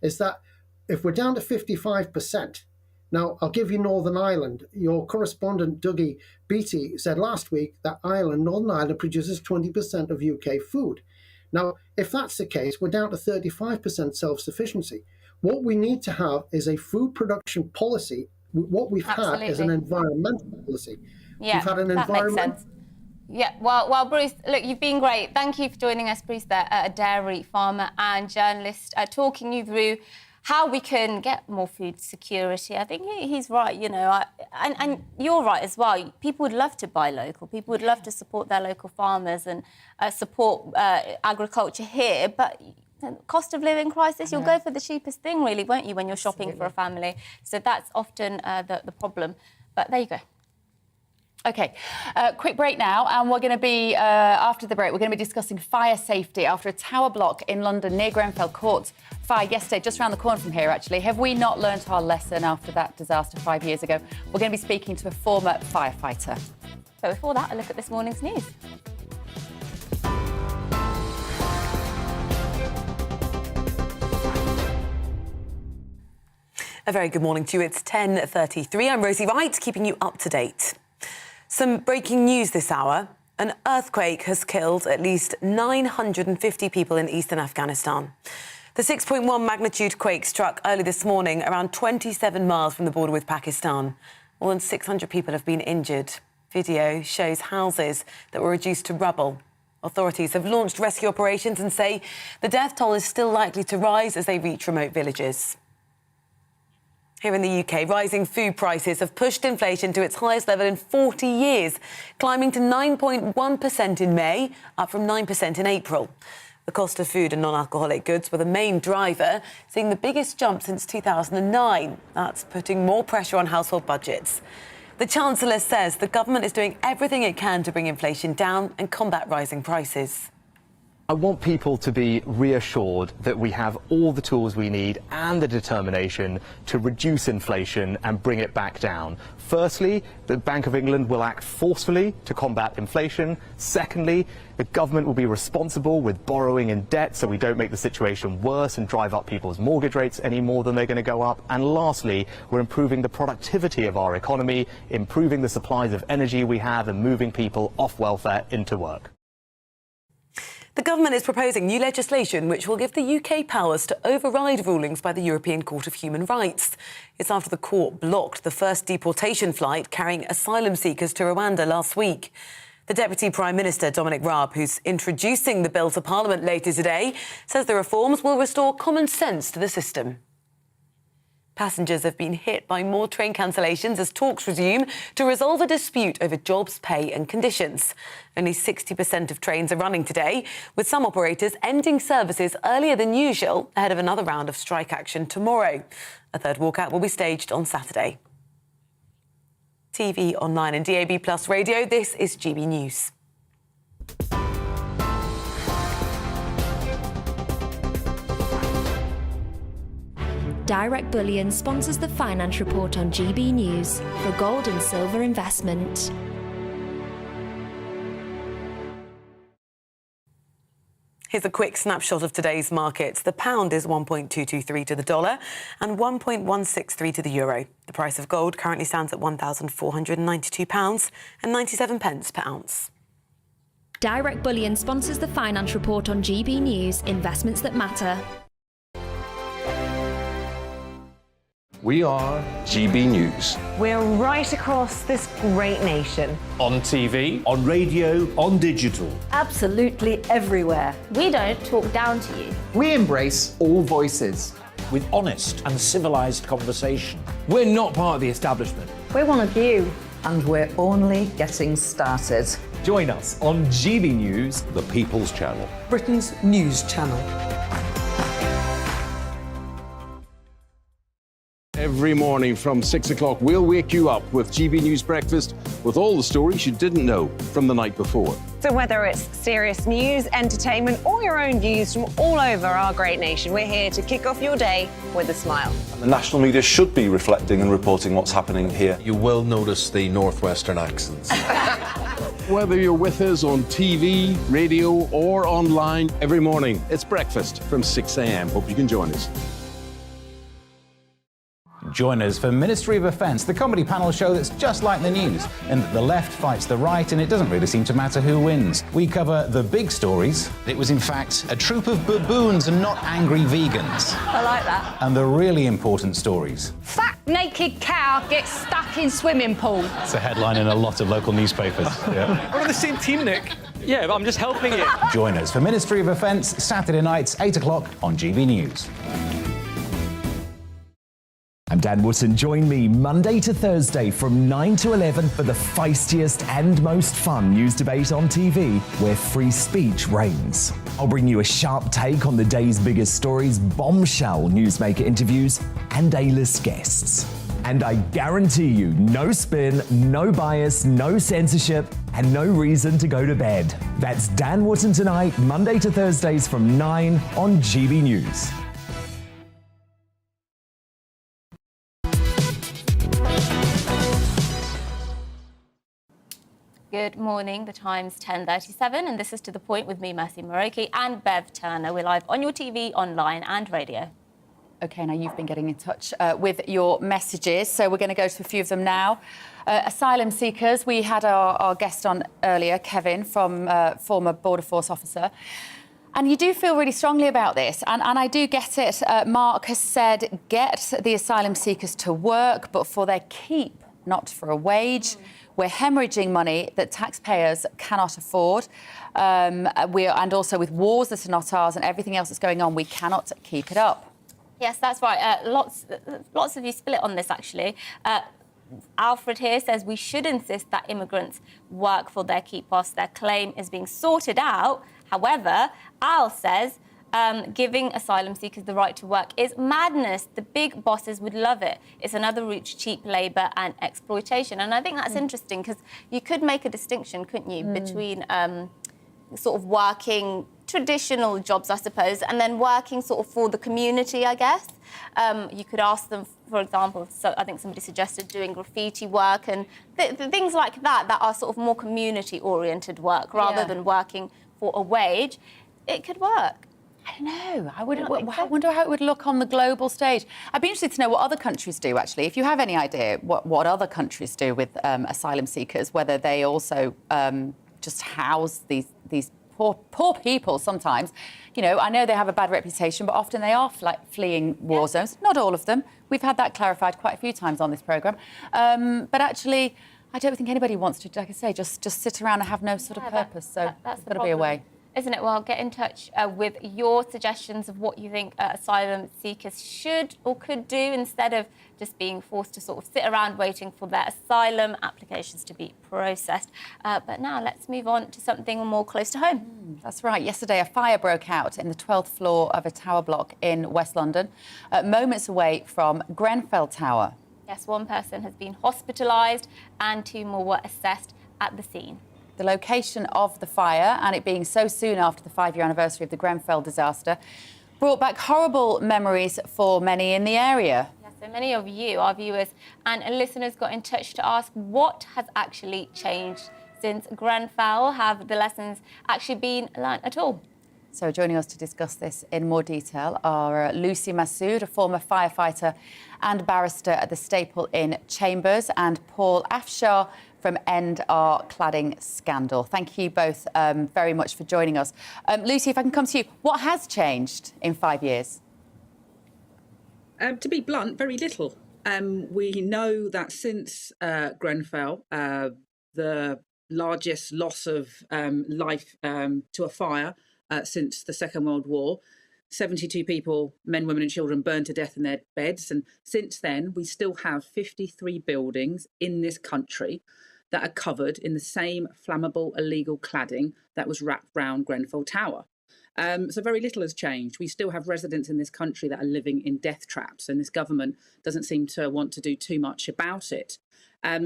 is that if we're down to 55%, now I'll give you Northern Ireland. Your correspondent Dougie Beattie said last week that Northern Ireland produces 20% of UK food. Now, if that's the case, we're down to 35% self-sufficiency. What we need to have is a food production policy. What we've had is an environmental policy. Yeah, we've had an that makes sense. Yeah, well, Bruce, look, you've been great. Thank you for joining us, Bruce, there, a dairy farmer and journalist, talking you through how we can get more food security. I think he's right, you know, and you're right as well. People would love to buy local. People would love to support their local farmers and support agriculture here, but cost of living crisis, you'll go for the cheapest thing, really, won't you, when you're shopping for a family? So that's often the problem. But there you go. OK, quick break now, and we're going to be, after the break, we're going to be discussing fire safety after a tower block in London near Grenfell caught fire yesterday, just around the corner from here, actually. Have we not learnt our lesson after that disaster 5 years ago? We're going to be speaking to a former firefighter. But before that, a look at this morning's news. A very good morning to you. It's 10:33. I'm Rosie Wright, keeping you up to date. Some breaking news this hour. An earthquake has killed at least 950 people in eastern Afghanistan. The 6.1 magnitude quake struck early this morning around 27 miles from the border with Pakistan. More than 600 people have been injured. Video shows houses that were reduced to rubble. Authorities have launched rescue operations and say the death toll is still likely to rise as they reach remote villages. Here in the UK, rising food prices have pushed inflation to its highest level in 40 years, climbing to 9.1% in May, up from 9% in April. The cost of food and non-alcoholic goods were the main driver, seeing the biggest jump since 2009. That's putting more pressure on household budgets. The Chancellor says the government is doing everything it can to bring inflation down and combat rising prices. I want people to be reassured that we have all the tools we need and the determination to reduce inflation and bring it back down. Firstly, the Bank of England will act forcefully to combat inflation. Secondly, the government will be responsible with borrowing and debt so we don't make the situation worse and drive up people's mortgage rates any more than they're going to go up. And lastly, we're improving the productivity of our economy, improving the supplies of energy we have and moving people off welfare into work. The government is proposing new legislation which will give the UK powers to override rulings by the European Court of Human Rights. It's after the court blocked the first deportation flight carrying asylum seekers to Rwanda last week. The Deputy Prime Minister, Dominic Raab, who's introducing the bill to Parliament later today, says the reforms will restore common sense to the system. Passengers have been hit by more train cancellations as talks resume to resolve a dispute over jobs, pay and conditions. Only 60% of trains are running today, with some operators ending services earlier than usual ahead of another round of strike action tomorrow. A third walkout will be staged on Saturday. TV, online and DAB+ radio, this is GB News. Direct Bullion sponsors the Finance Report on GB News for gold and silver investment. Here's a quick snapshot of today's markets. The pound is 1.223 to the dollar and 1.163 to the euro. The price of gold currently stands at £1,492 and 97 pence per ounce. Direct Bullion sponsors the Finance Report on GB News, investments that matter. We are GB News. We're right across this great nation. On TV, On radio, on digital. Absolutely everywhere. We don't talk down to you. We embrace all voices. with honest and civilised conversation. We're not part of the establishment. We're one of you. And we're only getting started. Join us on GB News, The People's Channel. Britain's news channel. Every morning from 6 o'clock, we'll wake you up with GB News Breakfast with all the stories you didn't know from the night before. So whether it's serious news, entertainment, or your own views from all over our great nation, we're here to kick off your day with a smile. The national media should be reflecting and reporting what's happening here. You will notice the northwestern accents. Whether you're with us on TV, radio, or online, every morning, it's breakfast from 6 a.m. Hope you can join us. Join us for Ministry of Defence, the comedy panel show that's just like the news, in that the left fights the right and it doesn't really seem to matter who wins. We cover the big stories. It was in fact a troop of baboons and not angry vegans. I like that. And the really important stories. Fat naked cow gets stuck in swimming pool. It's a headline in a lot of local newspapers. Yeah. We're on the same team, Nick. Yeah, but I'm just helping you. Join us for Ministry of Defence, Saturday nights, 8 o'clock on GB News. I'm Dan Wootton. Join me Monday to Thursday from 9 to 11 for the feistiest and most fun news debate on TV, where free speech reigns. I'll bring you a sharp take on the day's biggest stories, bombshell newsmaker interviews, and A-list guests. And I guarantee you, no spin, no bias, no censorship, and no reason to go to bed. That's Dan Wootton tonight, Monday to Thursdays from 9 on GB News. Good morning, the time's 10:37 and this is To The Point with me, Mercy Moroki, and Bev Turner. We're live on your TV, online and radio. OK, now you've been getting in touch with your messages, so we're going to go to a few of them now. Asylum seekers, we had our guest on earlier, Kevin, from former Border Force officer. And you do feel really strongly about this, and I do get it. Mark has said, get the asylum seekers to work, but for their keep, not for a wage. We're hemorrhaging money that taxpayers cannot afford. And also with wars that are not ours and everything else that's going on, we cannot keep it up. Yes, that's right. Lots of you split on this, actually. Alfred here says we should insist that immigrants work for their keep whilst their claim is being sorted out. However, Al says giving asylum seekers the right to work is madness. The big bosses would love it. It's another route to cheap labour and exploitation. And I think that's interesting because you could make a distinction, couldn't you, between sort of working traditional jobs, I suppose, and then working sort of for the community, I guess. You could ask them, for example, so I think somebody suggested doing graffiti work and things like that are sort of more community-oriented work rather than working for a wage. It could work. I don't know. I wonder how it would look on the global stage. I'd be interested to know what other countries do, actually. If you have any idea what other countries do with asylum seekers, whether they also just house these poor people sometimes. You know, I know they have a bad reputation, but often they are fleeing war zones. Not all of them. We've had that clarified quite a few times on this programme. But actually, I don't think anybody wants to, like I say, just sit around and have no sort of purpose. So there's got to be a way. isn't it? Well, get in touch with your suggestions of what you think asylum seekers should or could do instead of just being forced to sort of sit around waiting for their asylum applications to be processed. But now let's move on to something more close to home. That's right. Yesterday, a fire broke out in the 12th floor of a tower block in West London, moments away from Grenfell Tower. Yes, one person has been hospitalised and 2 more were assessed at the scene. The location of the fire and it being so soon after the 5-year anniversary of the Grenfell disaster brought back horrible memories for many in the area. Yes, so many of you, our viewers and listeners, got in touch to ask what has actually changed since Grenfell. Have the lessons actually been learnt at all? So joining us to discuss this in more detail are Lucy Massoud, a former firefighter and barrister at the Staple Inn Chambers, and Paul Afshar from End Our Cladding Scandal. Thank you both very much for joining us. Lucy, if I can come to you, what has changed in 5 years? To be blunt, very little. We know that since Grenfell, the largest loss of life to a fire since the Second World War, 72 people, men, women and children, burned to death in their beds. And since then, we still have 53 buildings in this country that are covered in the same flammable illegal cladding that was wrapped round Grenfell Tower. So very little has changed. We still have residents in this country that are living in death traps, and this government doesn't seem to want to do too much about it.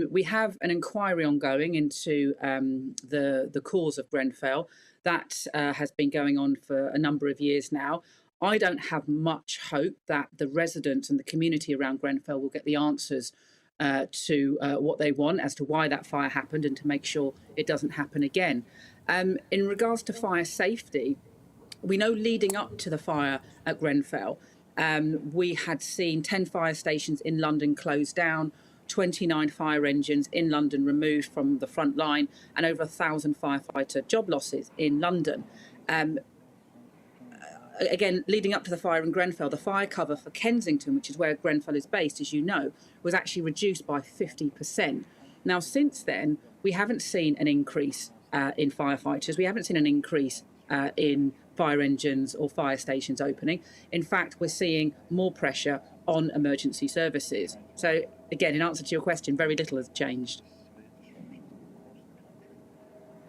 We have an inquiry ongoing into the cause of Grenfell. That has been going on for a number of years now. I don't have much hope that the residents and the community around Grenfell will get the answers to what they want as to why that fire happened and to make sure it doesn't happen again. In regards to fire safety, we know leading up to the fire at Grenfell, we had seen 10 fire stations in London closed down, 29 fire engines in London removed from the front line, and over 1,000 firefighter job losses in London. Again, leading up to the fire in Grenfell, the fire cover for Kensington, which is where Grenfell is based, as you know, was actually reduced by 50%. Now, since then, we haven't seen an increase in firefighters. We haven't seen an increase in fire engines or fire stations opening. In fact, we're seeing more pressure on emergency services. So, again, in answer to your question, very little has changed.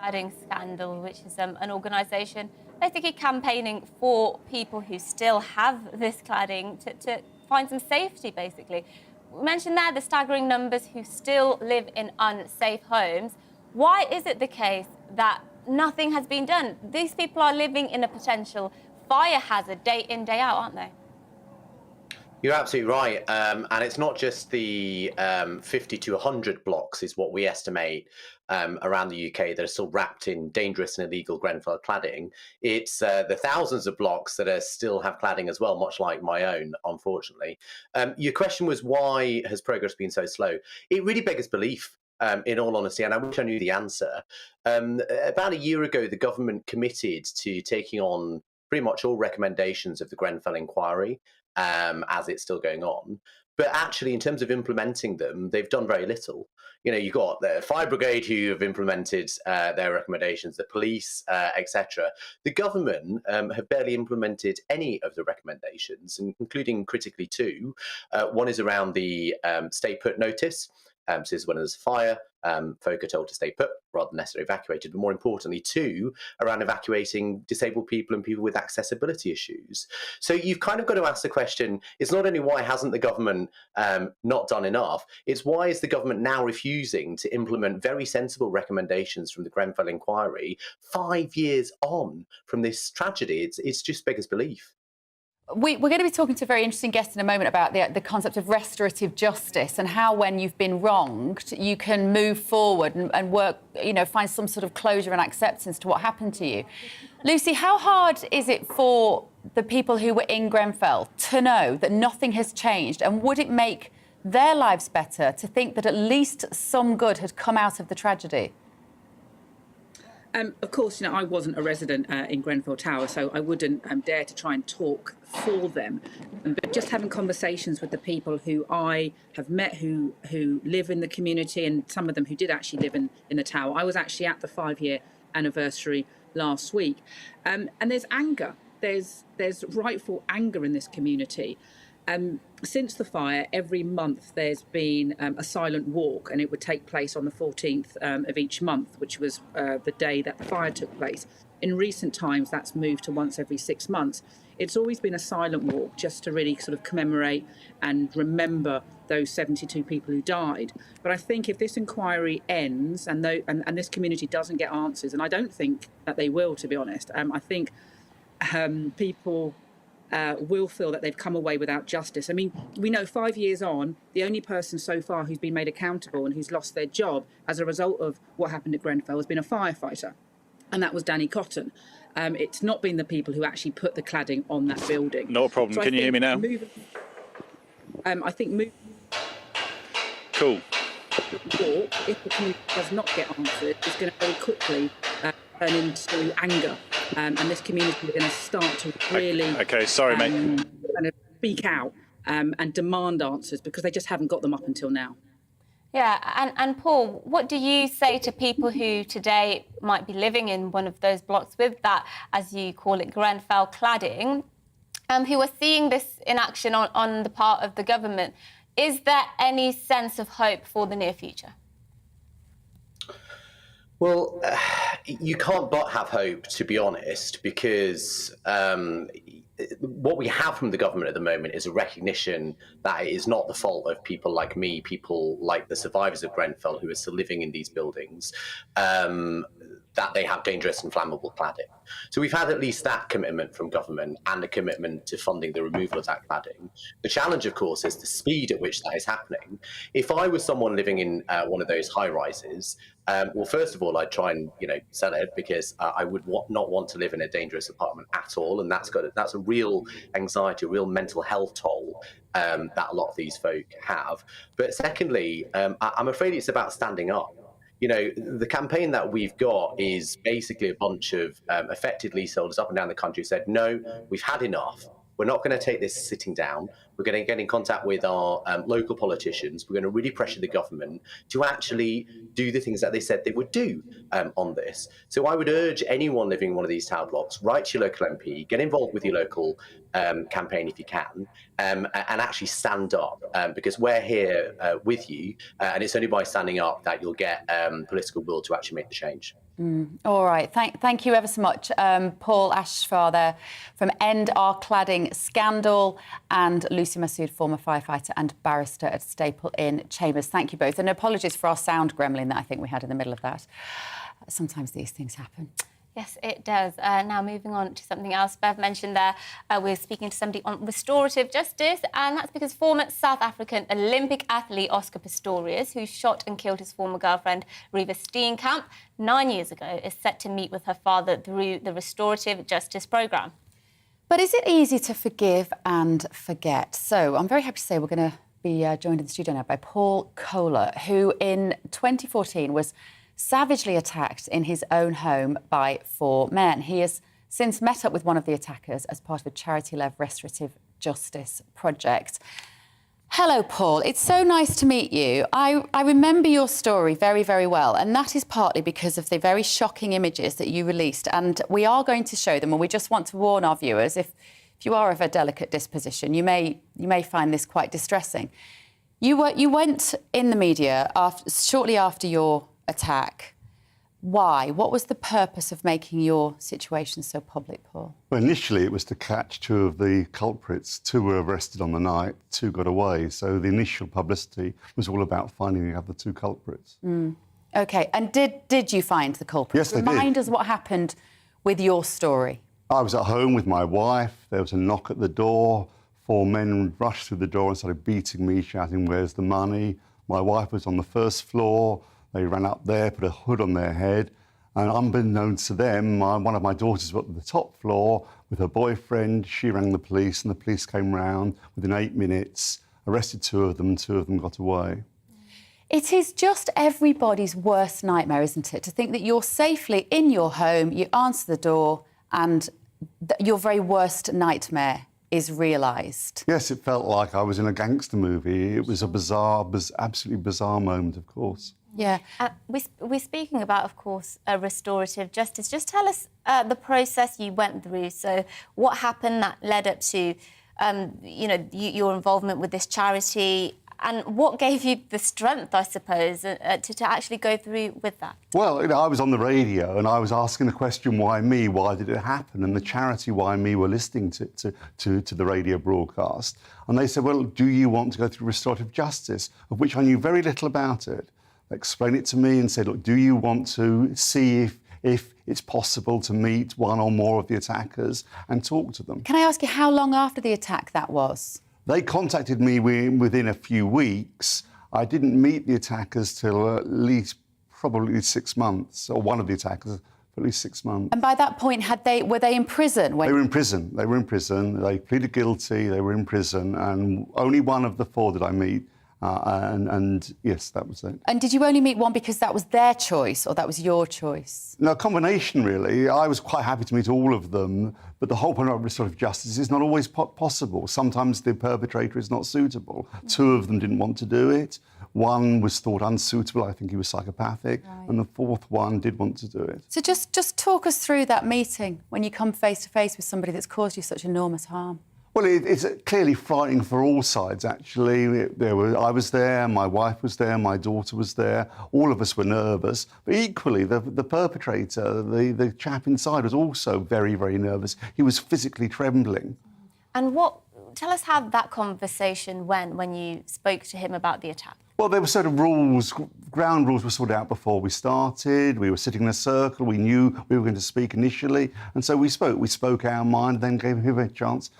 Cladding Scandal, which is an organisation basically campaigning for people who still have this cladding to find some safety, basically. We mentioned there the staggering numbers who still live in unsafe homes. Why is it the case that nothing has been done? These people are living in a potential fire hazard day in, day out, aren't they? You're absolutely right. And it's not just the 50 to 100 blocks is what we estimate around the UK that are still wrapped in dangerous and illegal Grenfell cladding. It's the thousands of blocks that still have cladding as well, much like my own, unfortunately. Your question was, why has progress been so slow? It really beggars belief. In all honesty, and I wish I knew the answer. About a year ago, the government committed to taking on pretty much all recommendations of the Grenfell inquiry, as it's still going on. But actually, in terms of implementing them, they've done very little. You know, you've got the fire brigade who have implemented their recommendations, the police, etc. The government have barely implemented any of the recommendations, including critically two. One is around the stay put notice. So this is when there's a fire, folk are told to stay put rather than necessarily evacuated. But more importantly, two, around evacuating disabled people and people with accessibility issues. So you've kind of got to ask the question, it's not only why hasn't the government not done enough, it's why is the government now refusing to implement very sensible recommendations from the Grenfell inquiry 5 years on from this tragedy? It's just beggars belief. We're going to be talking to a very interesting guest in a moment about the concept of restorative justice and how, when you've been wronged, you can move forward and work, find some sort of closure and acceptance to what happened to you. Lucy, how hard is it for the people who were in Grenfell to know that nothing has changed? And would it make their lives better to think that at least some good had come out of the tragedy? Of course, I wasn't a resident in Grenfell Tower, so I wouldn't dare to try and talk for them. But just having conversations with the people who I have met who live in the community, and some of them who did actually live in the tower. I was actually at the 5-year anniversary last week. And there's anger. There's rightful anger in this community. Since the fire, every month there's been a silent walk, and it would take place on the 14th of each month, which was the day that the fire took place. In recent times, that's moved to once every 6 months. It's always been a silent walk just to really sort of commemorate and remember those 72 people who died. But I think if this inquiry ends and this community doesn't get answers, and I don't think that they will, to be honest, I think people will feel that they've come away without justice. I mean, we know 5 years on, the only person so far who's been made accountable and who's lost their job as a result of what happened at Grenfell has been a firefighter, and that was Danny Cotton. It's not been the people who actually put the cladding on that building. Not a problem. Can you hear me now? I think cool. If the community does not get answered, it's going to very quickly turn into anger. And this community are going to start to really sorry, mate. kind of speak out and demand answers, because they just haven't got them up until now. Yeah, and Paul, what do you say to people who today might be living in one of those blocks with that, as you call it, Grenfell cladding, who are seeing this in action on the part of the government? Is there any sense of hope for the near future? Well, you can't but have hope, to be honest, because what we have from the government at the moment is a recognition that it is not the fault of people like me, people like the survivors of Grenfell who are still living in these buildings, that they have dangerous and flammable cladding. So we've had at least that commitment from government and a commitment to funding the removal of that cladding. The challenge, of course, is the speed at which that is happening. If I was someone living in one of those high-rises, well, first of all, I'd try and sell it, because I would not want to live in a dangerous apartment at all, and that's a real anxiety, a real mental health toll that a lot of these folk have. But secondly, I'm afraid it's about standing up. The campaign that we've got is basically a bunch of affected leaseholders up and down the country who said, no, we've had enough. We're not going to take this sitting down. We're going to get in contact with our local politicians. We're going to really pressure the government to actually do the things that they said they would do on this. So I would urge anyone living in one of these tower blocks, write to your local MP, get involved with your local campaign if you can, and actually stand up, because we're here with you, and it's only by standing up that you'll get political will to actually make the change. All right. Thank you ever so much. Paul Ashfar there from End Our Cladding Scandal, and Lucy Massoud, former firefighter and barrister at Staple Inn Chambers. Thank you both. And apologies for our sound gremlin that I think we had in the middle of that. Sometimes these things happen. Yes, it does. Now, moving on to something else. Bev mentioned there, we're speaking to somebody on restorative justice, and that's because former South African Olympic athlete Oscar Pistorius, who shot and killed his former girlfriend Reeva Steenkamp 9 years ago, is set to meet with her father through the restorative justice programme. But is it easy to forgive and forget? So I'm very happy to say we're going to be joined in the studio now by Paul Kola, who in 2014 was savagely attacked in his own home by 4 men. He has since met up with one of the attackers as part of a charity-led restorative justice project. Hello, Paul. It's so nice to meet you. I remember your story very, very well, and that is partly because of the very shocking images that you released, and we are going to show them, and we just want to warn our viewers, if you are of a delicate disposition, you may find this quite distressing. You went in the media shortly after your attack. Why? What was the purpose of making your situation so public, Paul? Well, initially it was to catch 2 of the culprits. 2 were arrested on the night, 2 got away. So the initial publicity was all about finding the other 2 culprits. OK, and did you find the culprits? Yes, I did. Remind us what happened with your story. I was at home with my wife. There was a knock at the door. 4 men rushed through the door and started beating me, shouting, "Where's the money?" My wife was on the 1st floor. They ran up there, put a hood on their head, and unbeknownst to them, one of my daughters was at the top floor with her boyfriend. She rang the police, and the police came round within 8 minutes, arrested 2 of them, and 2 of them got away. It is just everybody's worst nightmare, isn't it, to think that you're safely in your home, you answer the door, and your very worst nightmare is realised? Yes, it felt like I was in a gangster movie. It was a absolutely bizarre moment, of course. Yeah. We're speaking about, of course, restorative justice. Just tell us the process you went through. So what happened that led up to, your involvement with this charity, and what gave you the strength, I suppose, to actually go through with that? Well, I was on the radio and I was asking the question, why me? Why did it happen? And the charity, Why Me, were listening to the radio broadcast. And they said, well, do you want to go through restorative justice? Of which I knew very little about it. They explained it to me and said, look, do you want to see if it's possible to meet one or more of the attackers and talk to them? Can I ask you how long after the attack that was? They contacted me within a few weeks. I didn't meet the attackers till at least probably 6 months, or one of the attackers for at least 6 months. And by that point, were they in prison? They were in prison. They were in prison. They pleaded guilty. They were in prison, and only one of the 4 did I meet. And yes, that was it. And did you only meet one because that was their choice, or that was your choice? No, a combination, really. I was quite happy to meet all of them, but the whole point of restorative justice is not always possible. Sometimes the perpetrator is not suitable. 2 of them didn't want to do it. 1 was thought unsuitable. I think he was psychopathic. Right. And the 4th one did want to do it. So just talk us through that meeting when you come face to face with somebody that's caused you such enormous harm. Well, it's clearly frightening for all sides, actually. I was there, my wife was there, my daughter was there. All of us were nervous. But equally, the perpetrator, the chap inside, was also very, very nervous. He was physically trembling. And tell us how that conversation went when you spoke to him about the attack. Well, there were sort of rules, ground rules were sorted out before we started. We were sitting in a circle. We knew we were going to speak initially. And so we spoke. We spoke our mind, then gave him a chance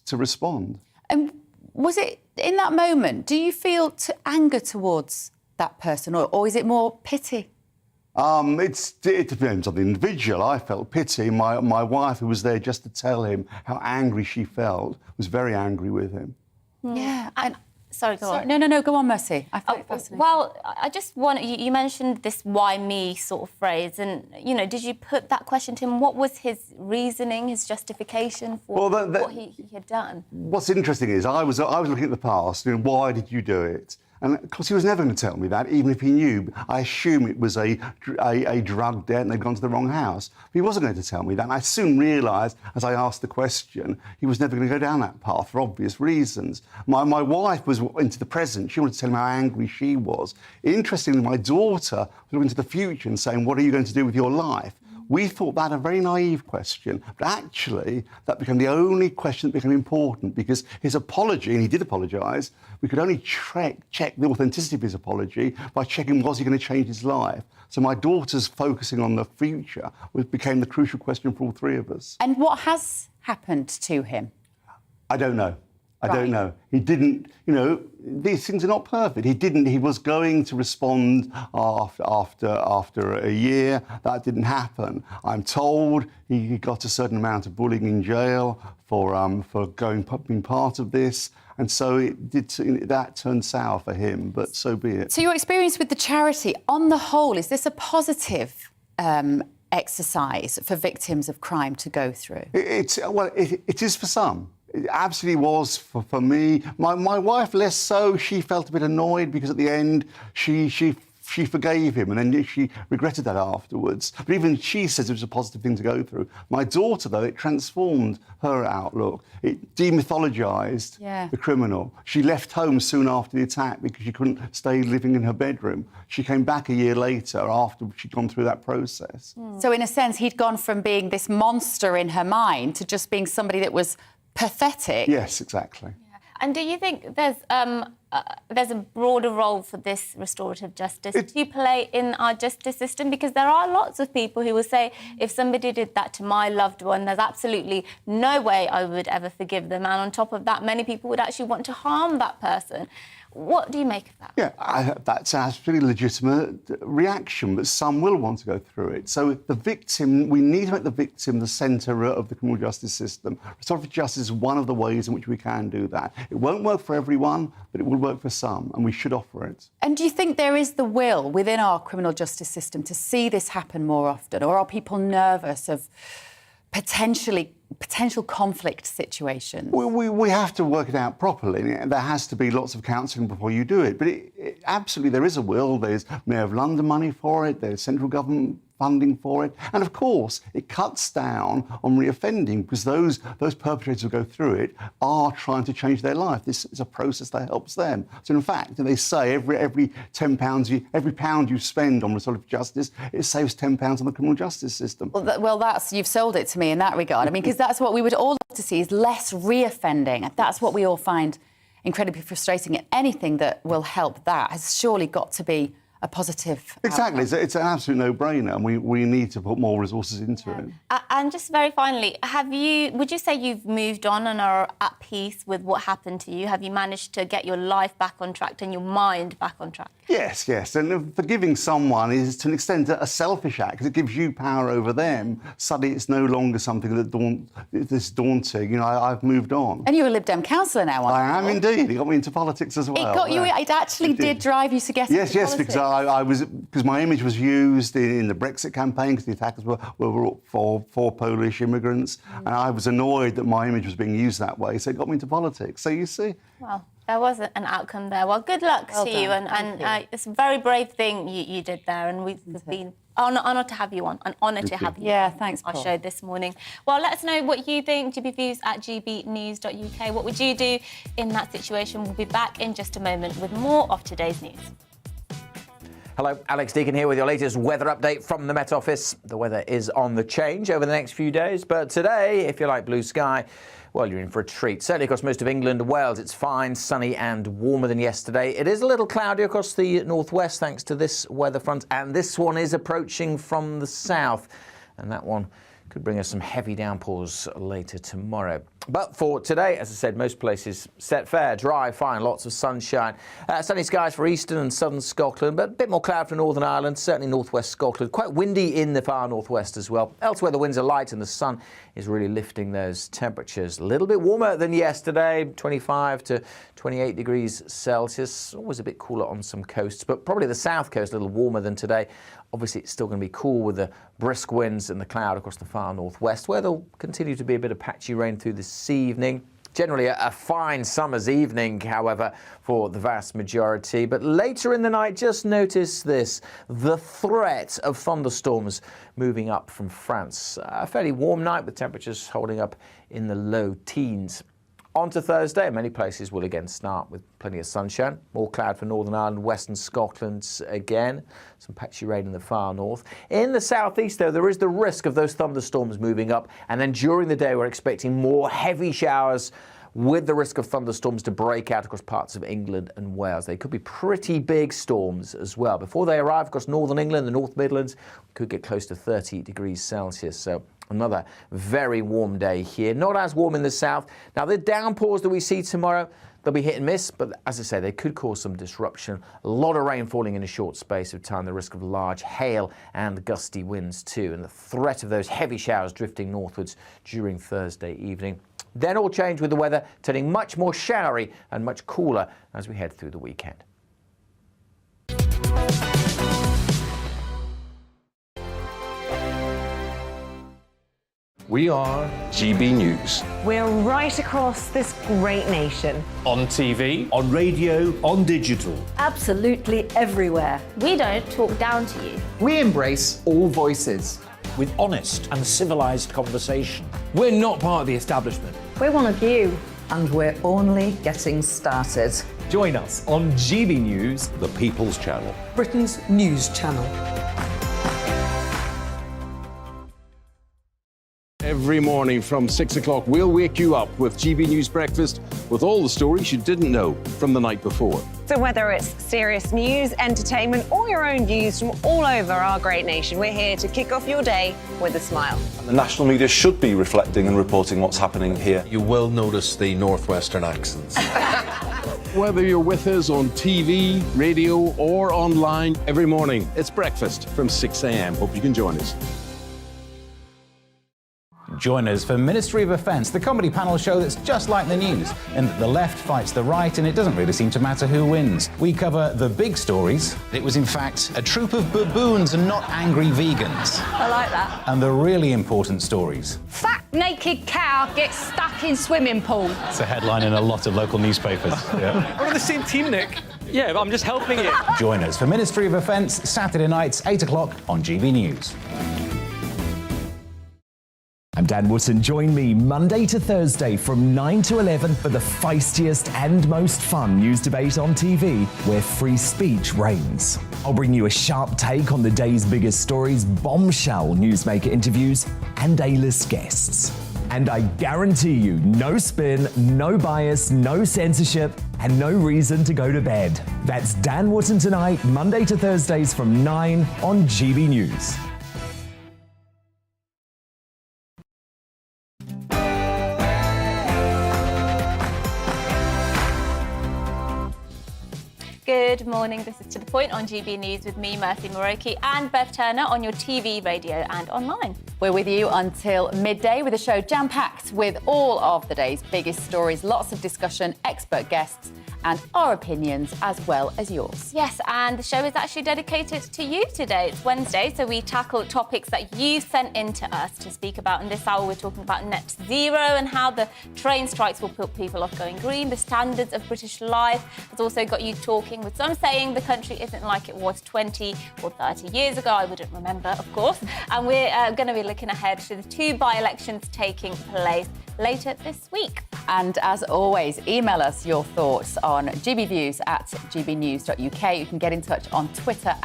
to respond. And was it, in that moment, do you feel anger towards that person, or is it more pity? It depends on the individual. I felt pity. My wife, who was there just to tell him how angry she felt, was very angry with him. Yeah. Sorry, go on. No, go on, Mercy. I find it fascinating. Well, I just want... You mentioned this why me sort of phrase, and, did you put that question to him? What was his reasoning, his justification for what he had done? What's interesting is I was looking at the past, why did you do it? And, of course, he was never going to tell me that, even if he knew. I assume it was a drug debt and they'd gone to the wrong house. But he wasn't going to tell me that. And I soon realised, as I asked the question, he was never going to go down that path for obvious reasons. My wife was into the present. She wanted to tell him how angry she was. Interestingly, my daughter was looking to the future and saying, what are you going to do with your life? We thought that a very naive question, but actually that became the only question that became important, because his apology, and he did apologise, we could only check the authenticity of his apology by checking was he going to change his life. So my daughter's focusing on the future became the crucial question for all 3 of us. And what has happened to him? I don't know. I don't know. He didn't, these things are not perfect. He was going to respond after a year. That didn't happen. I'm told he got a certain amount of bullying in jail for being part of this. And so that turned sour for him, but so be it. So your experience with the charity, on the whole, is this a positive exercise for victims of crime to go through? It is for some. It absolutely was for me. My wife less so. She felt a bit annoyed because at the end she forgave him, and then she regretted that afterwards. But even she says it was a positive thing to go through. My daughter, though, it transformed her outlook. It demythologised the criminal. She left home soon after the attack because she couldn't stay living in her bedroom. She came back a year later after she'd gone through that process. So in a sense, he'd gone from being this monster in her mind to just being somebody that was pathetic. Yes, exactly. Yeah. And do you think there's a broader role for this restorative justice to play in our justice system? Because there are lots of people who will say, if somebody did that to my loved one, there's absolutely no way I would ever forgive them. And on top of that, many people would actually want to harm that person. What do you make of that? Yeah, that's a pretty legitimate reaction, but some will want to go through it. So the victim, we need to make the victim the centre of the criminal justice system. Restorative justice is one of the ways in which we can do that. It won't work for everyone, but it will work for some, and we should offer it. And do you think there is the will within our criminal justice system to see this happen more often, or are people nervous of potential conflict situations? We have to work it out properly. There has to be lots of counselling before you do it. But absolutely, there is a will. There's Mayor of London money for it. There's central government funding for it. And of course, it cuts down on reoffending because those perpetrators who go through it are trying to change their life. This is a process that helps them. So in fact, they say every £10, every pound you spend on restorative justice, it saves £10 on the criminal justice system. Well, you've sold it to me in that regard. I mean, because that's what we would all love to see is less reoffending. That's what we all find incredibly frustrating. And anything that will help that has surely got to be a positive Exactly. It's an absolute no-brainer, and we need to put more resources into it. And just very finally, would you say you've moved on and are at peace with what happened to you? Have you managed to get your life back on track and your mind back on track? Yes. And forgiving someone is, to an extent, a selfish act because it gives you power over them. Suddenly, it's no longer something that's daunting. You know, I've moved on. And you're a Lib Dem councillor now, aren't you? I am indeed. It got me into politics as well. It got you. It actually did drive you to get into politics. Because because my image was used in the Brexit campaign because the attackers were for Polish immigrants, and I was annoyed that my image was being used that way. So it got me into politics. So you see. Well, there was an outcome there. Well, good luck to you, and it's a very brave thing you did there, and we've been honoured to have you on. An honour to have you. Yeah, thanks, Our Paul. show this morning. Well, let us know what you think. gbviews@gbnews.uk. What would you do in that situation? We'll be back in just a moment with more of today's news. Hello, Alex Deacon here with your latest weather update from the Met Office. The weather is on the change over the next few days, but today, if you like blue sky, well, you're in for a treat. Certainly across most of England and Wales, it's fine, sunny and warmer than yesterday. It is a little cloudy across the northwest thanks to this weather front, and this one is approaching from the south, and that one could bring us some heavy downpours later tomorrow. But for today, as I said, most places set fair, dry, fine, lots of sunshine. Sunny skies for eastern and southern Scotland, but a bit more cloud for Northern Ireland, certainly northwest Scotland. Quite windy in the far northwest as well. Elsewhere, the winds are light and the sun is really lifting those temperatures. A little bit warmer than yesterday, 25 to 28 degrees Celsius. Always a bit cooler on some coasts, but probably the south coast a little warmer than today. Obviously, it's still going to be cool with the brisk winds and the cloud across the far northwest, where there'll continue to be a bit of patchy rain through this evening. Generally a fine summer's evening, however, for the vast majority. But later in the night, just notice this, the threat of thunderstorms moving up from France. A fairly warm night with temperatures holding up in the low teens. On to Thursday, many places will again start with plenty of sunshine. More cloud for Northern Ireland, Western Scotland again. Some patchy rain in the far north. In the southeast, though, there is the risk of those thunderstorms moving up. And then during the day, we're expecting more heavy showers with the risk of thunderstorms to break out across parts of England and Wales. They could be pretty big storms as well. Before they arrive across northern England, the North Midlands could get close to 30 degrees Celsius. So another very warm day here. Not as warm in the south. Now, the downpours that we see tomorrow, they'll be hit and miss, but as I say, they could cause some disruption. A lot of rain falling in a short space of time, the risk of large hail and gusty winds too, and the threat of those heavy showers drifting northwards during Thursday evening. Then all change with the weather turning much more showery and much cooler as we head through the weekend. We are GB News. We're right across this great nation. On TV, On radio, on digital. Absolutely everywhere. We don't talk down to you. We embrace all voices. with honest and civilised conversation. We're not part of the establishment. We're one of you. And we're only getting started. Join us on GB News, The People's Channel. Britain's news channel. Every morning from 6 o'clock, we'll wake you up with GB News Breakfast with all the stories you didn't know from the night before. So whether it's serious news, entertainment, or your own views from all over our great nation, we're here to kick off your day with a smile. The national media should be reflecting and reporting what's happening here. You will notice the northwestern accents. Whether you're with us on TV, radio, or online, every morning, it's breakfast from 6 a.m. Hope you can join us. Join us for Ministry of Defence, the comedy panel show that's just like the news, in that the left fights the right and it doesn't really seem to matter who wins. We cover the big stories. It was in fact a troop of baboons and not angry vegans. I like that. And the really important stories. Fat naked cow gets stuck in swimming pool. It's a headline in a lot of local newspapers. Yeah. We're on the same team, Nick. Yeah, but I'm just helping you. Join us for Ministry of Defence, Saturday nights, 8 o'clock on GB News. I'm Dan Wootton. Join me Monday to Thursday from 9 to 11 for the feistiest and most fun news debate on TV, where free speech reigns. I'll bring you a sharp take on the day's biggest stories, bombshell newsmaker interviews, and A-list guests. And I guarantee you, no spin, no bias, no censorship, and no reason to go to bed. That's Dan Wootton tonight, Monday to Thursdays from 9 on GB News. Good morning, this is To The Point on GB News with me, Mercy Moroki, and Bev Turner on your TV, radio and online. We're with you until midday with a show jam-packed with all of the day's biggest stories, lots of discussion, expert guests and our opinions as well as yours. Yes, and the show is actually dedicated to you today. It's Wednesday, so we tackle topics that you sent in to us to speak about. In this hour, we're talking about net zero and how the train strikes will put people off going green. The standards of British life has also got you talking, with some saying the country isn't like it was 20 or 30 years ago. I wouldn't remember, of course. And we're going to be looking ahead to the 2 by-elections taking place later this week. And as always, email us your thoughts on gbviews@gbnews.uk. You can get in touch on Twitter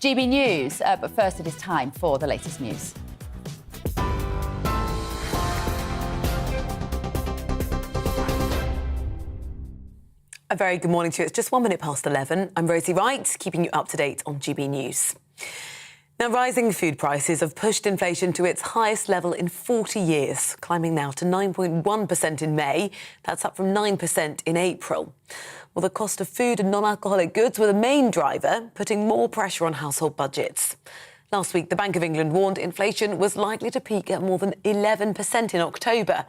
@gbnews. But first, it is time for the latest news. A very good morning to you. It's just 1 minute past 11. I'm Rosie Wright, keeping you up to date on GB News. Now, rising food prices have pushed inflation to its highest level in 40 years, climbing now to 9.1% in May. That's up from 9% in April. Well, the cost of food and non-alcoholic goods were the main driver, putting more pressure on household budgets. Last week, the Bank of England warned inflation was likely to peak at more than 11% in October.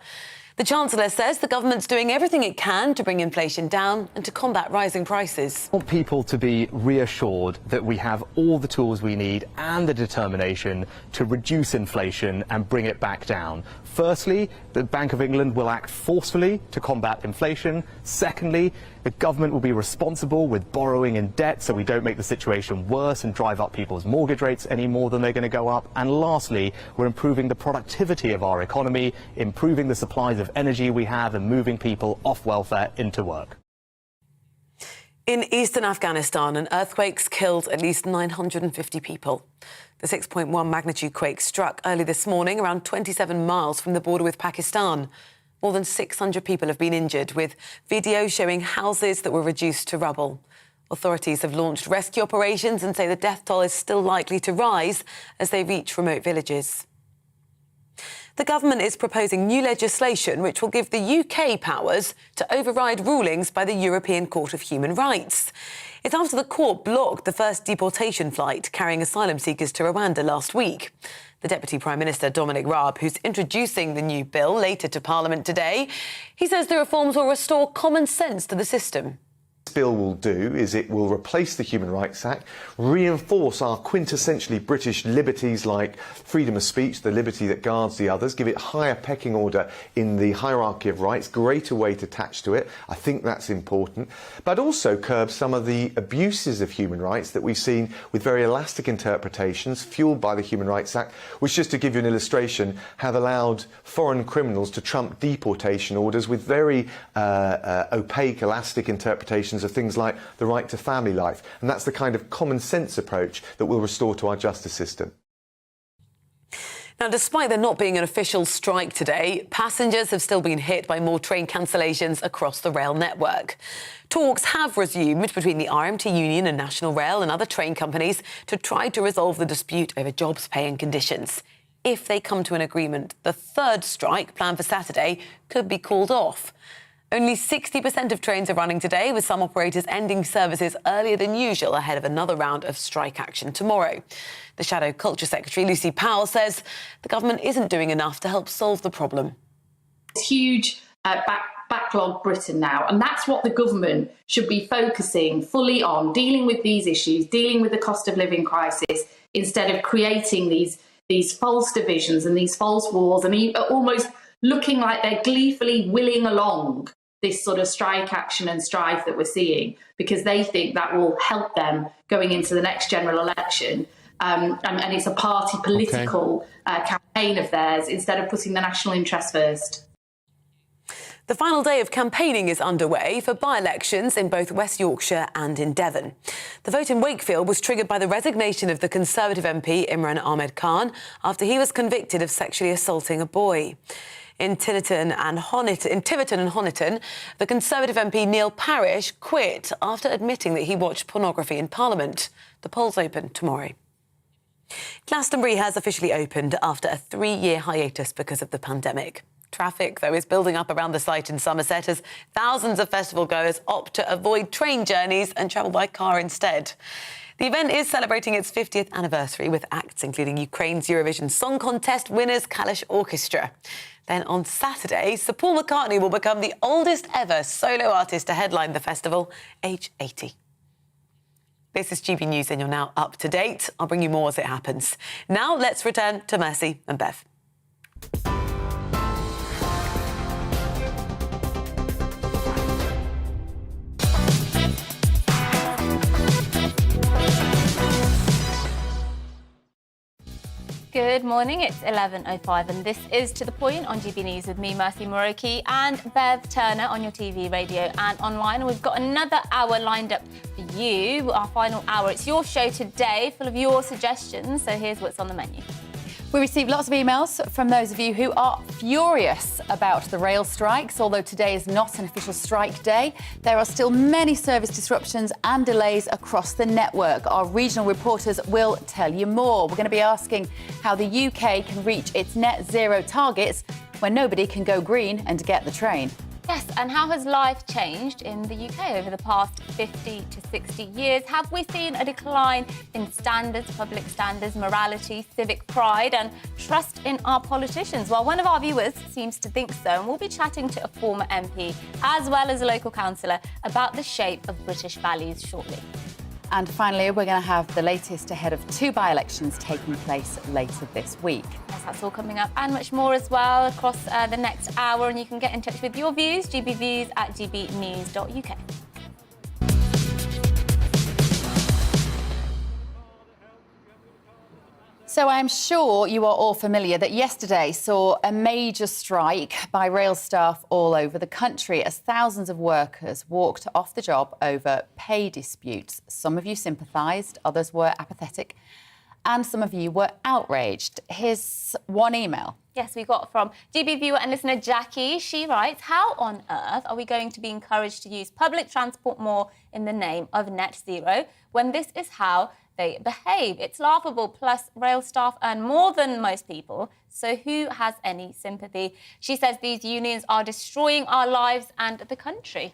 The Chancellor says the government's doing everything it can to bring inflation down and to combat rising prices. I want people to be reassured that we have all the tools we need and the determination to reduce inflation and bring it back down. Firstly, the Bank of England will act forcefully to combat inflation. Secondly, the government will be responsible with borrowing and debt so we don't make the situation worse and drive up people's mortgage rates any more than they're going to go up. And lastly, we're improving the productivity of our economy, improving the supplies of energy we have and moving people off welfare into work. In eastern Afghanistan, an earthquake's killed at least 950 people. The 6.1 magnitude quake struck early this morning around 27 miles from the border with Pakistan. More than 600 people have been injured, with video showing houses that were reduced to rubble. Authorities have launched rescue operations and say the death toll is still likely to rise as they reach remote villages. The government is proposing new legislation which will give the UK powers to override rulings by the European Court of Human Rights. It's after the court blocked the first deportation flight carrying asylum seekers to Rwanda last week. The Deputy Prime Minister, Dominic Raab, who's introducing the new bill later to Parliament today, he says the reforms will restore common sense to the system. This bill will do is it will replace the Human Rights Act, reinforce our quintessentially British liberties like freedom of speech, the liberty that guards the others, give it higher pecking order in the hierarchy of rights, greater weight attached to it. I think that's important. But also curb some of the abuses of human rights that we've seen with very elastic interpretations fueled by the Human Rights Act, which, just to give you an illustration, have allowed foreign criminals to trump deportation orders with very opaque, elastic interpretations of things like the right to family life. And that's the kind of common sense approach that will restore to our justice system. Now, despite there not being an official strike today, passengers have still been hit by more train cancellations across the rail network. Talks have resumed between the RMT Union and National Rail and other train companies to try to resolve the dispute over jobs, pay and conditions. If they come to an agreement, the third strike planned for Saturday could be called off. Only 60% of trains are running today, with some operators ending services earlier than usual ahead of another round of strike action tomorrow. The Shadow Culture Secretary, Lucy Powell, says the government isn't doing enough to help solve the problem. It's huge backlog Britain now, and that's what the government should be focusing fully on, dealing with these issues, dealing with the cost of living crisis, instead of creating these false divisions and these false wars, and almost looking like they're gleefully willing along this sort of strike action and strife that we're seeing, because they think that will help them going into the next general election. And it's a party political campaign of theirs instead of putting the national interest first. The final day of campaigning is underway for by-elections in both West Yorkshire and in Devon. The vote in Wakefield was triggered by the resignation of the Conservative MP Imran Ahmed Khan after he was convicted of sexually assaulting a boy. In Tiverton and Honiton, the Conservative MP Neil Parish quit after admitting that he watched pornography in Parliament. The polls open tomorrow. Glastonbury has officially opened after a 3-year hiatus because of the pandemic. Traffic, though, is building up around the site in Somerset as thousands of festival goers opt to avoid train journeys and travel by car instead. The event is celebrating its 50th anniversary with acts including Ukraine's Eurovision Song Contest winners Kalish Orchestra. Then on Saturday, Sir Paul McCartney will become the oldest ever solo artist to headline the festival, age 80. This is GB News and you're now up to date. I'll bring you more as it happens. Now let's return to Mercy and Bev. Good morning, it's 11:05 and this is To The Point on GB News with me, Mercy Moroki, and Bev Turner on your TV, radio and online. And we've got another hour lined up for you, our final hour. It's your show today, full of your suggestions, so here's what's on the menu. We received lots of emails from those of you who are furious about the rail strikes. Although today is not an official strike day, there are still many service disruptions and delays across the network. Our regional reporters will tell you more. We're going to be asking how the UK can reach its net zero targets when nobody can go green and get the train. Yes, and how has life changed in the UK over the past 50 to 60 years? Have we seen a decline in standards, public standards, morality, civic pride and trust in our politicians? Well, one of our viewers seems to think so, and we'll be chatting to a former MP as well as a local councillor about the shape of British values shortly. And finally, we're going to have the latest ahead of 2 by-elections taking place later this week. Yes, that's all coming up and much more as well across the next hour. And you can get in touch with your views, gbviews@gbnews.uk. So I'm sure you are all familiar that yesterday saw a major strike by rail staff all over the country as thousands of workers walked off the job over pay disputes. Some of you sympathised, others were apathetic, and some of you were outraged. Here's one email. Yes, we got from GB viewer and listener Jackie. She writes, how on earth are we going to be encouraged to use public transport more in the name of net zero when this is how they behave? It's laughable. Plus, rail staff earn more than most people. So who has any sympathy? She says these unions are destroying our lives and the country.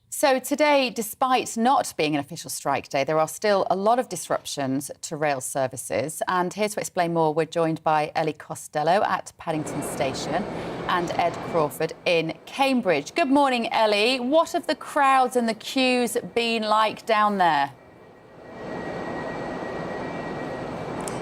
So today, despite not being an official strike day, there are still a lot of disruptions to rail services. And here to explain more, we're joined by Ellie Costello at Paddington Station and Ed Crawford in Cambridge. Good morning, Ellie. What have the crowds and the queues been like down there?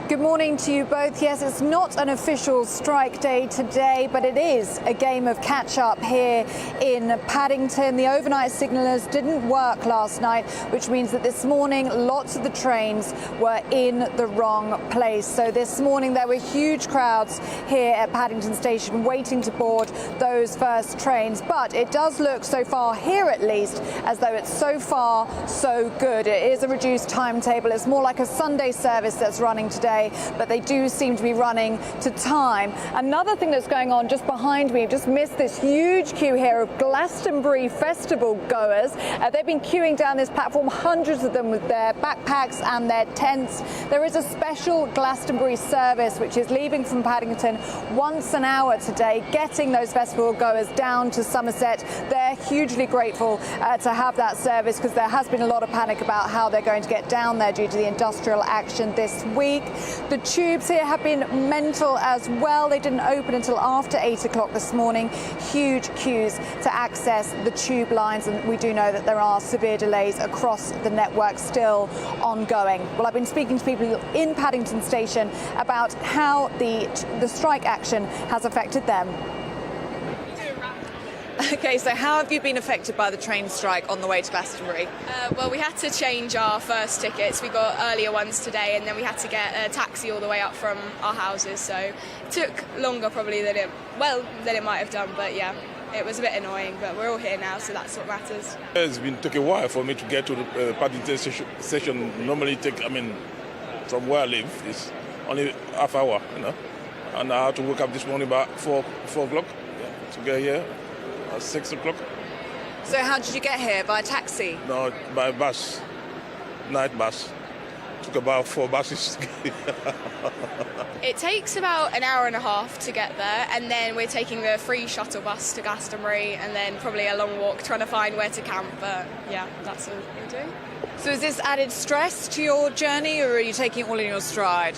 Good morning to you both. Yes, it's not an official strike day today, but it is a game of catch-up here in Paddington. The overnight signallers didn't work last night, which means that this morning lots of the trains were in the wrong place. So this morning there were huge crowds here at Paddington Station waiting to board those first trains. But it does look so far, here at least, as though it's so far so good. It is a reduced timetable. It's more like a Sunday service that's running today. today, but they do seem to be running to time. Another thing that's going on just behind me, I've just missed this huge queue here of Glastonbury Festival goers. They've been queuing down this platform, hundreds of them with their backpacks and their tents. There is a special Glastonbury service which is leaving from Paddington once an hour today, getting those festival goers down to Somerset. They're hugely grateful to have that service because there has been a lot of panic about how they're going to get down there due to the industrial action this week. The tubes here have been mental as well. They didn't open until after 8 o'clock this morning. Huge queues to access the tube lines, and we do know that there are severe delays across the network still ongoing. Well, I've been speaking to people in Paddington Station about how the strike action has affected them. OK, so how have you been affected by the train strike on the way to Glastonbury? Well, we had to change our first tickets. We got earlier ones today, and then we had to get a taxi all the way up from our houses. So it took longer probably than it might have done. But yeah, it was a bit annoying. But we're all here now, so that's what matters. It's been took a while for me to get to the Paddington station. Normally from where I live, it's only half hour, And I had to wake up this morning about 4 o'clock to get here. 6 o'clock. So how did you get here? By taxi? No, by bus, night bus. Took about 4 buses. It takes about an hour and a half to get there, and then we're taking the free shuttle bus to Glastonbury, and then probably a long walk trying to find where to camp. But yeah, that's what we're doing. So is this added stress to your journey, or are you taking it all in your stride?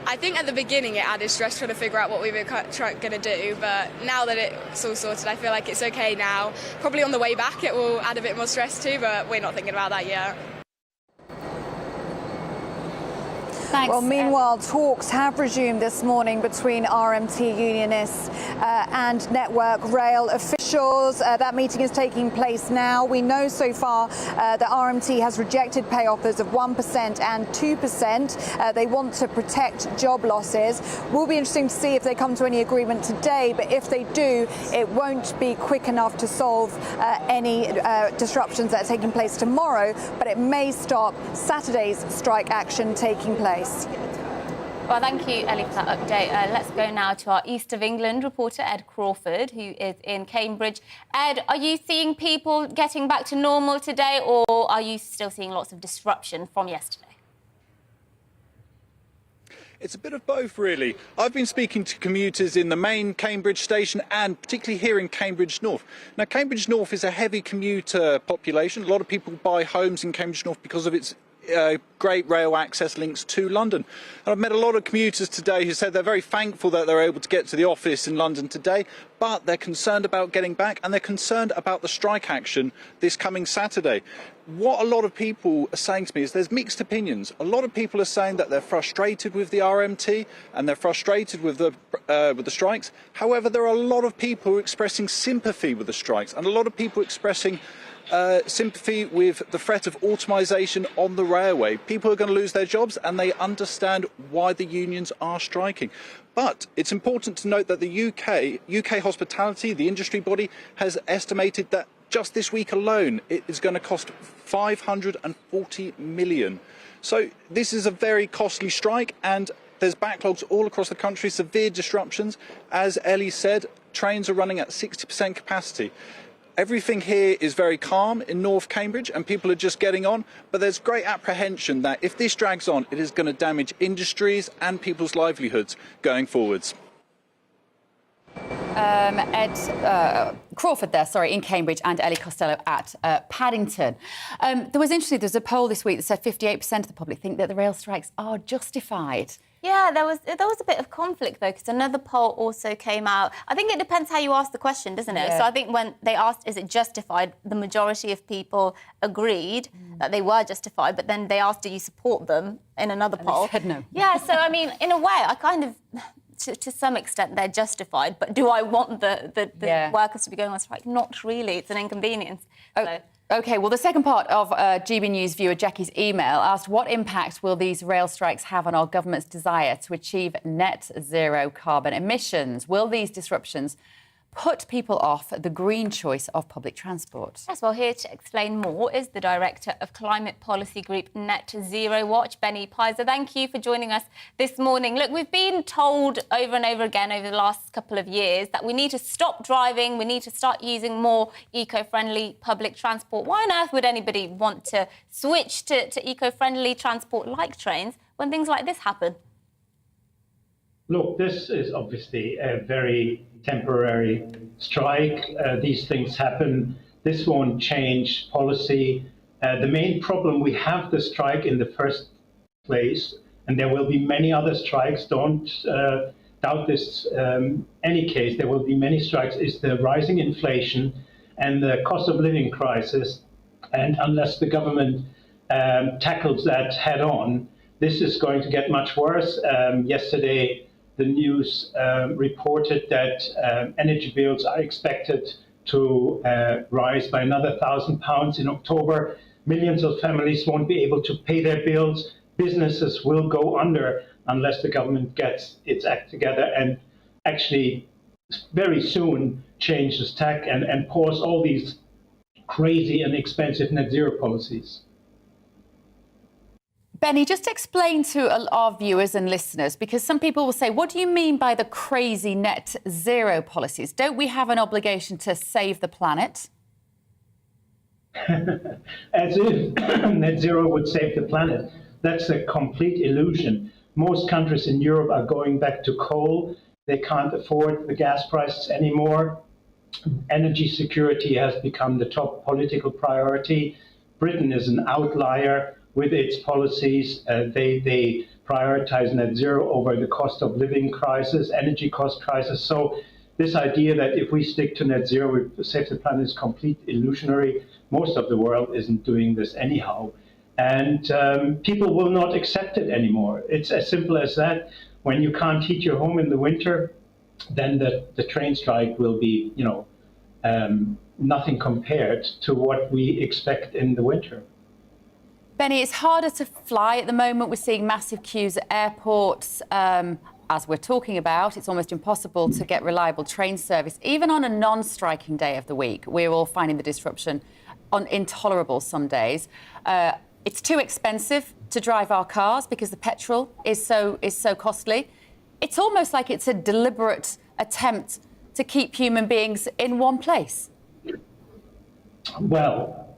I think at the beginning it added stress trying to figure out what we were going to do, but now that it's all sorted, I feel like it's okay now. Probably on the way back it will add a bit more stress too, but we're not thinking about that yet. Thanks. Well, meanwhile, talks have resumed this morning between RMT unionists and Network Rail officials. That meeting is taking place now. We know so far that RMT has rejected pay offers of 1% and 2%. They want to protect job losses. Will be interesting to see if they come to any agreement today, but if they do, it won't be quick enough to solve any disruptions that are taking place tomorrow, but it may stop Saturday's strike action taking place. Well, thank you, Ellie, for that update. Let's go now to our East of England reporter, Ed Crawford, who is in Cambridge. Ed, are you seeing people getting back to normal today, or are you still seeing lots of disruption from yesterday? It's a bit of both, really. I've been speaking to commuters in the main Cambridge station and particularly here in Cambridge North. Now, Cambridge North is a heavy commuter population. A lot of people buy homes in Cambridge North because of its great rail access links to London. And I've met a lot of commuters today who said they're very thankful that they're able to get to the office in London today, but they're concerned about getting back and they're concerned about the strike action this coming Saturday. What a lot of people are saying to me is there's mixed opinions. A lot of people are saying that they're frustrated with the RMT and they're frustrated with the strikes. However, there are a lot of people expressing sympathy with the strikes and a lot of people expressing sympathy with the threat of automisation on the railway. People are going to lose their jobs and they understand why the unions are striking. But it's important to note that the UK Hospitality, the industry body, has estimated that just this week alone it is going to cost 540 million. So this is a very costly strike and there's backlogs all across the country, severe disruptions. As Ellie said, trains are running at 60% capacity. Everything here is very calm in North Cambridge and people are just getting on, but there's great apprehension that if this drags on, it is going to damage industries and people's livelihoods going forwards. Ed Crawford there, sorry, in Cambridge, and Ellie Costello at Paddington. There's a poll this week that said 58% of the public think that the rail strikes are justified. Yeah, there was a bit of conflict, though, because another poll also came out. I think it depends how you ask the question, doesn't it? Yeah. So I think when they asked, is it justified, the majority of people agreed that they were justified, but then they asked, do you support them, in another poll. They said no. Yeah, so, I mean, in a way, I kind of... To some extent, they're justified, but do I want the workers to be going on strike? Not really. It's an inconvenience. OK, well, the second part of GB News viewer Jackie's email asked what impact will these rail strikes have on our government's desire to achieve net zero carbon emissions? Will these disruptions put people off the green choice of public transport. Yes, well, here to explain more is the Director of Climate Policy Group Net Zero Watch, Benny Pizer. Thank you for joining us this morning. Look, we've been told over and over again over the last couple of years that we need to stop driving, we need to start using more eco-friendly public transport. Why on earth would anybody want to switch to eco-friendly transport like trains when things like this happen? Look, this is obviously a very temporary strike. These things happen. This won't change policy. The main problem, we have the strike in the first place, and there will be many other strikes. Don't doubt this. Any case, there will be many strikes, is the rising inflation and the cost of living crisis. And unless the government tackles that head on, this is going to get much worse. Yesterday, the news reported that energy bills are expected to rise by another £1,000 in October. Millions of families won't be able to pay their bills. Businesses will go under unless the government gets its act together and actually very soon changes tack and pause all these crazy and expensive net zero policies. Benny, just explain to our viewers and listeners, because some people will say, what do you mean by the crazy net zero policies? Don't we have an obligation to save the planet? As if net zero would save the planet. That's a complete illusion. Most countries in Europe are going back to coal. They can't afford the gas prices anymore. Energy security has become the top political priority. Britain is an outlier with its policies. They prioritize net zero over the cost of living crisis, energy cost crisis. So this idea that if we stick to net zero, we save the planet is complete illusionary. Most of the world isn't doing this anyhow. And people will not accept it anymore. It's as simple as that. When you can't heat your home in the winter, then the train strike will be, nothing compared to what we expect in the winter. Benny, it's harder to fly at the moment. We're seeing massive queues at airports. As we're talking about, it's almost impossible to get reliable train service. Even on a non-striking day of the week, we're all finding the disruption intolerable some days. It's too expensive to drive our cars because the petrol is so costly. It's almost like it's a deliberate attempt to keep human beings in one place. Well,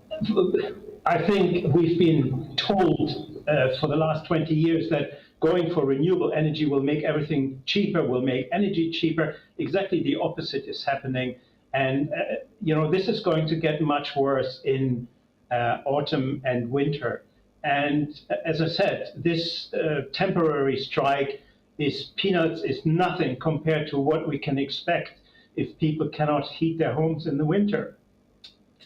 I think we've been told for the last 20 years that going for renewable energy will make everything cheaper, will make energy cheaper. Exactly the opposite is happening. And, this is going to get much worse in autumn and winter. And as I said, this temporary strike is peanuts, is nothing compared to what we can expect if people cannot heat their homes in the winter.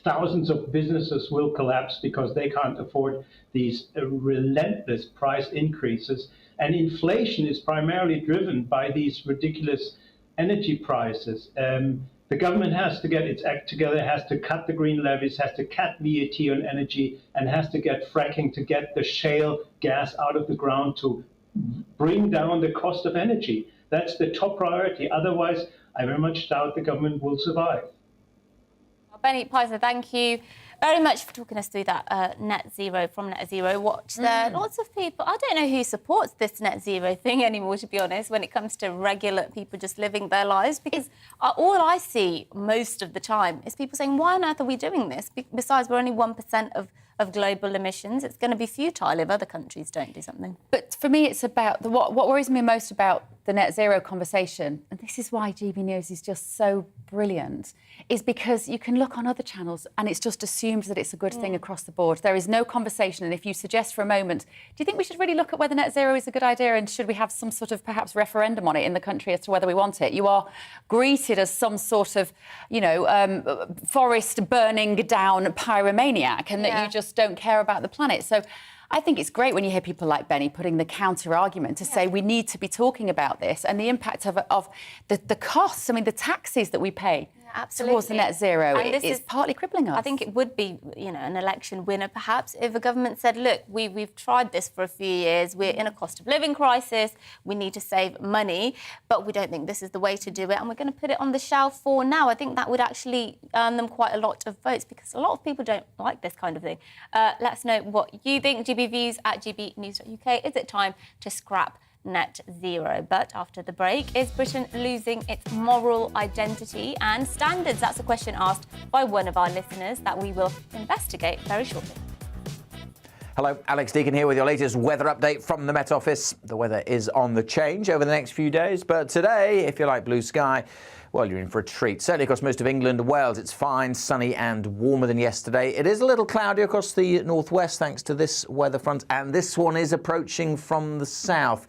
Thousands of businesses will collapse because they can't afford these relentless price increases. And inflation is primarily driven by these ridiculous energy prices. The government has to get its act together, has to cut the green levies, has to cut VAT on energy, and has to get fracking to get the shale gas out of the ground to bring down the cost of energy. That's the top priority. Otherwise, I very much doubt the government will survive. Benny Pizer, thank you very much for talking us through that net zero from Net Zero Watch there. Lots of people, I don't know who supports this net zero thing anymore, to be honest, when it comes to regular people just living their lives, because all I see most of the time is people saying, why on earth are we doing this? Besides, we're only 1% of global emissions. It's going to be futile if other countries don't do something. But for me, it's about what worries me most about the net zero conversation, and this is why GBNews is just so brilliant, is because you can look on other channels and it's just assumed that it's a good thing across the board. There is no conversation. And if you suggest for a moment, do you think we should really look at whether net zero is a good idea and should we have some sort of perhaps referendum on it in the country as to whether we want it? You are greeted as some sort of, forest burning down pyromaniac and that you just don't care about the planet. So I think it's great when you hear people like Benny putting the counter-argument to say we need to be talking about this and the impact of the costs, the taxes that we pay absolutely. towards the net zero. And this is partly crippling us. I think it would be, an election winner, perhaps, if a government said, look, we've tried this for a few years, we're in a cost of living crisis, we need to save money, but we don't think this is the way to do it, and we're going to put it on the shelf for now. I think that would actually earn them quite a lot of votes, because a lot of people don't like this kind of thing. Let us know what you think. GBViews at GBnews.uk. Is it time to scrap net zero? But after the break, is Britain losing its moral identity and standards? That's a question asked by one of our listeners that we will investigate very shortly. Hello, Alex Deacon here with your latest weather update from the Met Office. The weather is on the change over the next few days, but today, if you like blue sky, well, you're in for a treat. Certainly across most of England and Wales, it's fine, sunny and warmer than yesterday. It is a little cloudy across the northwest thanks to this weather front, and this one is approaching from the south.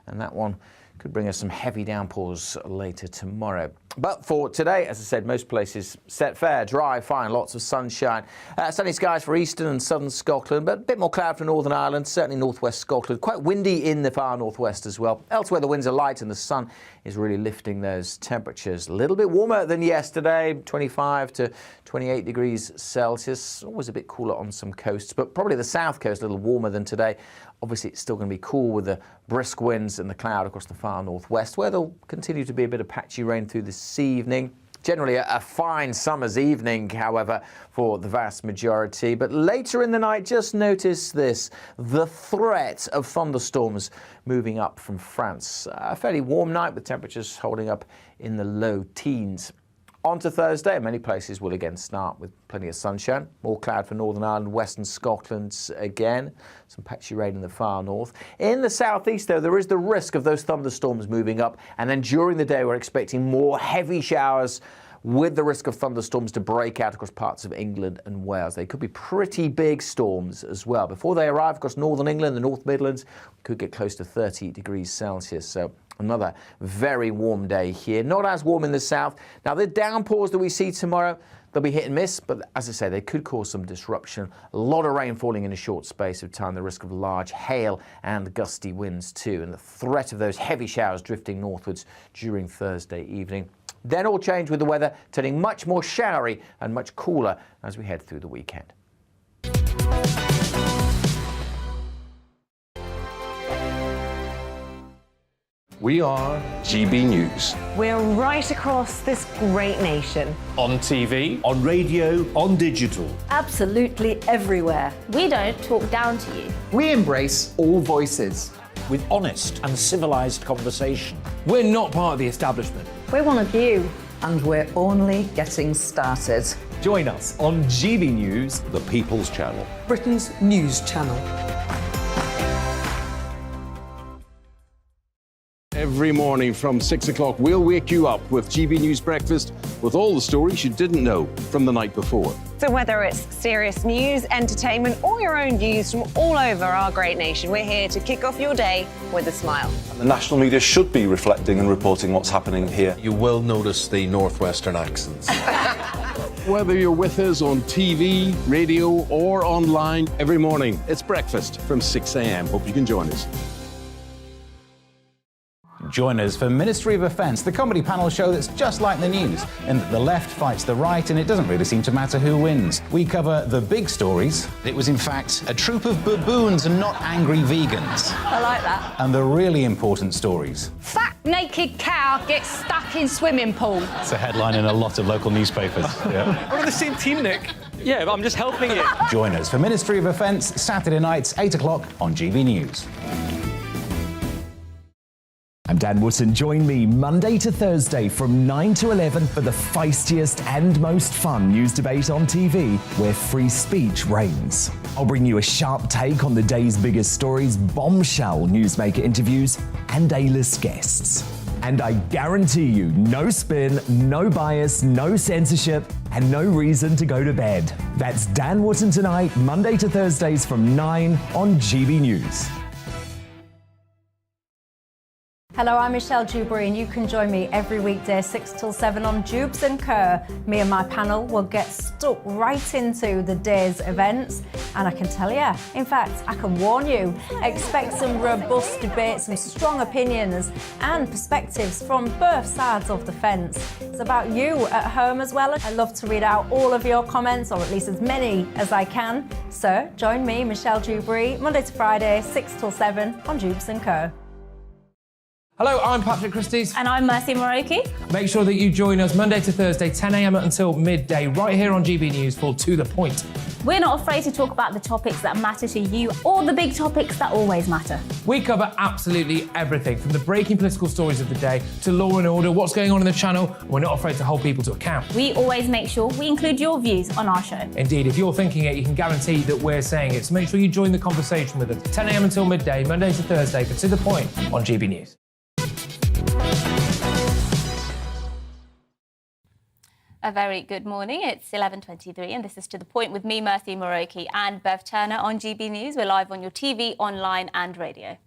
And that one could bring us some heavy downpours later tomorrow. But for today, as I said, most places set fair, dry, fine, lots of sunshine. Sunny skies for eastern and southern Scotland, but a bit more cloud for Northern Ireland, certainly northwest Scotland. Quite windy in the far northwest as well. Elsewhere, the winds are light and the sun is really lifting those temperatures. A little bit warmer than yesterday, 25 to 28 degrees Celsius. Always a bit cooler on some coasts, but probably the south coast a little warmer than today. Obviously, it's still going to be cool with the brisk winds and the cloud across the far northwest, where there'll continue to be a bit of patchy rain through this evening. Generally a fine summer's evening, however, for the vast majority. But later in the night, just notice this, the threat of thunderstorms moving up from France. A fairly warm night with temperatures holding up in the low teens. On to Thursday, many places will again start with plenty of sunshine. More cloud for Northern Ireland, Western Scotland again. Some patchy rain in the far north. In the southeast, though, there is the risk of those thunderstorms moving up. And then during the day, we're expecting more heavy showers with the risk of thunderstorms to break out across parts of England and Wales. They could be pretty big storms as well. Before they arrive across Northern England, the North Midlands could get close to 30 degrees Celsius. So another very warm day here. Not as warm in the south. Now, the downpours that we see tomorrow, they'll be hit and miss, but as I say, they could cause some disruption. A lot of rain falling in a short space of time, the risk of large hail and gusty winds too, and the threat of those heavy showers drifting northwards during Thursday evening. Then all change with the weather turning much more showery and much cooler as we head through the weekend. We are GB News. We're right across this great nation. On TV, on radio, on digital. Absolutely everywhere. We don't talk down to you. We embrace all voices. With honest and civilised conversation. We're not part of the establishment. We're one of you. And we're only getting started. Join us on GB News, The People's Channel. Britain's news channel. Every morning from 6 o'clock, we'll wake you up with GB News Breakfast with all the stories you didn't know from the night before. So whether it's serious news, entertainment, or your own views from all over our great nation, we're here to kick off your day with a smile. The national media should be reflecting and reporting what's happening here. You will notice the northwestern accents. Whether you're with us on TV, radio, or online, every morning, it's breakfast from 6 a.m. Hope you can join us. Join us for Ministry of Defence, the comedy panel show that's just like the news, in that the left fights the right and it doesn't really seem to matter who wins. We cover the big stories. It was in fact a troop of baboons and not angry vegans. I like that. And the really important stories. Fat naked cow gets stuck in swimming pool. It's a headline in a lot of local newspapers. Yeah. We're on the same team, Nick. Yeah, but I'm just helping you. Join us for Ministry of Defence, Saturday nights, 8 o'clock on GB News. I'm Dan Wootton. Join me Monday to Thursday from 9 to 11 for the feistiest and most fun news debate on TV, where free speech reigns. I'll bring you a sharp take on the day's biggest stories, bombshell newsmaker interviews, and A-list guests. And I guarantee you, no spin, no bias, no censorship, and no reason to go to bed. That's Dan Wootton tonight, Monday to Thursdays from 9 on GB News. Hello, I'm Michelle Dewberry, and you can join me every weekday 6 till 7 on Jubes and Kerr. Me and my panel will get stuck right into the day's events, and I can tell you, in fact, I can warn you, expect some robust debates, some strong opinions and perspectives from both sides of the fence. It's about you at home as well. I love to read out all of your comments, or at least as many as I can. So join me, Michelle Dewberry, Monday to Friday, 6 till 7 on Jubes and Kerr. Hello, I'm Patrick Christie's. And I'm Mercy Moroki. Make sure that you join us Monday to Thursday, 10 a.m. until midday, right here on GB News for To The Point. We're not afraid to talk about the topics that matter to you or the big topics that always matter. We cover absolutely everything, from the breaking political stories of the day to law and order, what's going on in the channel. We're not afraid to hold people to account. We always make sure we include your views on our show. Indeed, if you're thinking it, you can guarantee that we're saying it. So make sure you join the conversation with us, 10 a.m. until midday, Monday to Thursday, for To The Point on GB News. A very good morning. It's 11:23 and this is To The Point with me, Mercy Moroki, and Bev Turner on GB News. We're live on your TV, online and radio.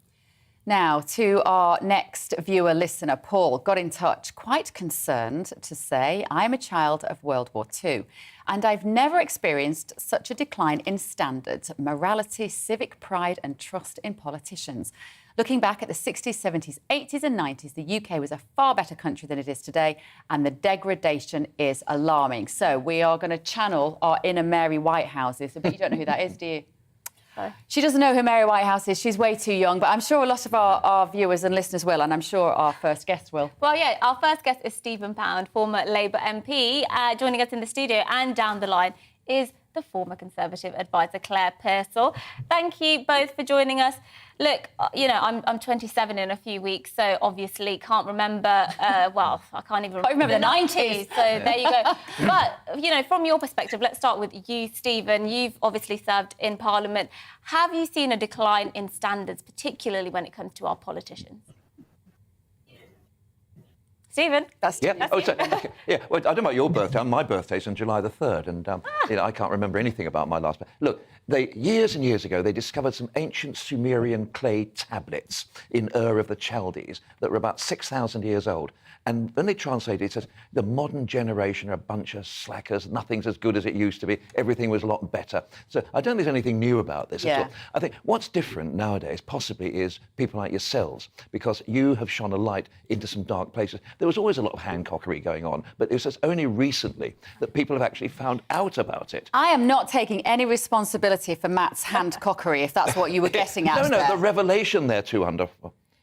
Now, to our next viewer listener, Paul got in touch, quite concerned to say, I'm a child of World War II and I've never experienced such a decline in standards, morality, civic pride and trust in politicians. Looking back at the 60s, 70s, 80s and 90s, the UK was a far better country than it is today, and the degradation is alarming. So we are going to channel our inner Mary Whitehouses. But you don't know who that is, do you? Sorry. She doesn't know who Mary Whitehouse is. She's way too young, but I'm sure a lot of our viewers and listeners will, and I'm sure our first guest will. Well, yeah, our first guest is Stephen Pound, former Labour MP. Joining us in the studio and down the line is the former Conservative advisor, Claire Pearsall. Thank you both for joining us. Look, you know, I'm 27 in a few weeks, so obviously can't remember, well, I can't even remember the 90s, so there you go. But, you know, from your perspective, let's start with you, Stephen. You've obviously served in Parliament. Have you seen a decline in standards, particularly when it comes to our politicians? Stephen? Well, I don't know about your birthday. My birthday's on July the 3rd, and you know, I can't remember anything about my last birthday. Look, years and years ago, they discovered some ancient Sumerian clay tablets in Ur of the Chaldees that were about 6,000 years old. And when they translated, it says, the modern generation are a bunch of slackers, nothing's as good as it used to be, everything was a lot better. So I don't think there's anything new about this at all. I think what's different nowadays, possibly, is people like yourselves, because you have shone a light into some dark places. There was always a lot of handcockery going on, but it was only recently that people have actually found out about it. I am not taking any responsibility for Matt's handcockery, if that's what you were getting at. No, the revelation there too under...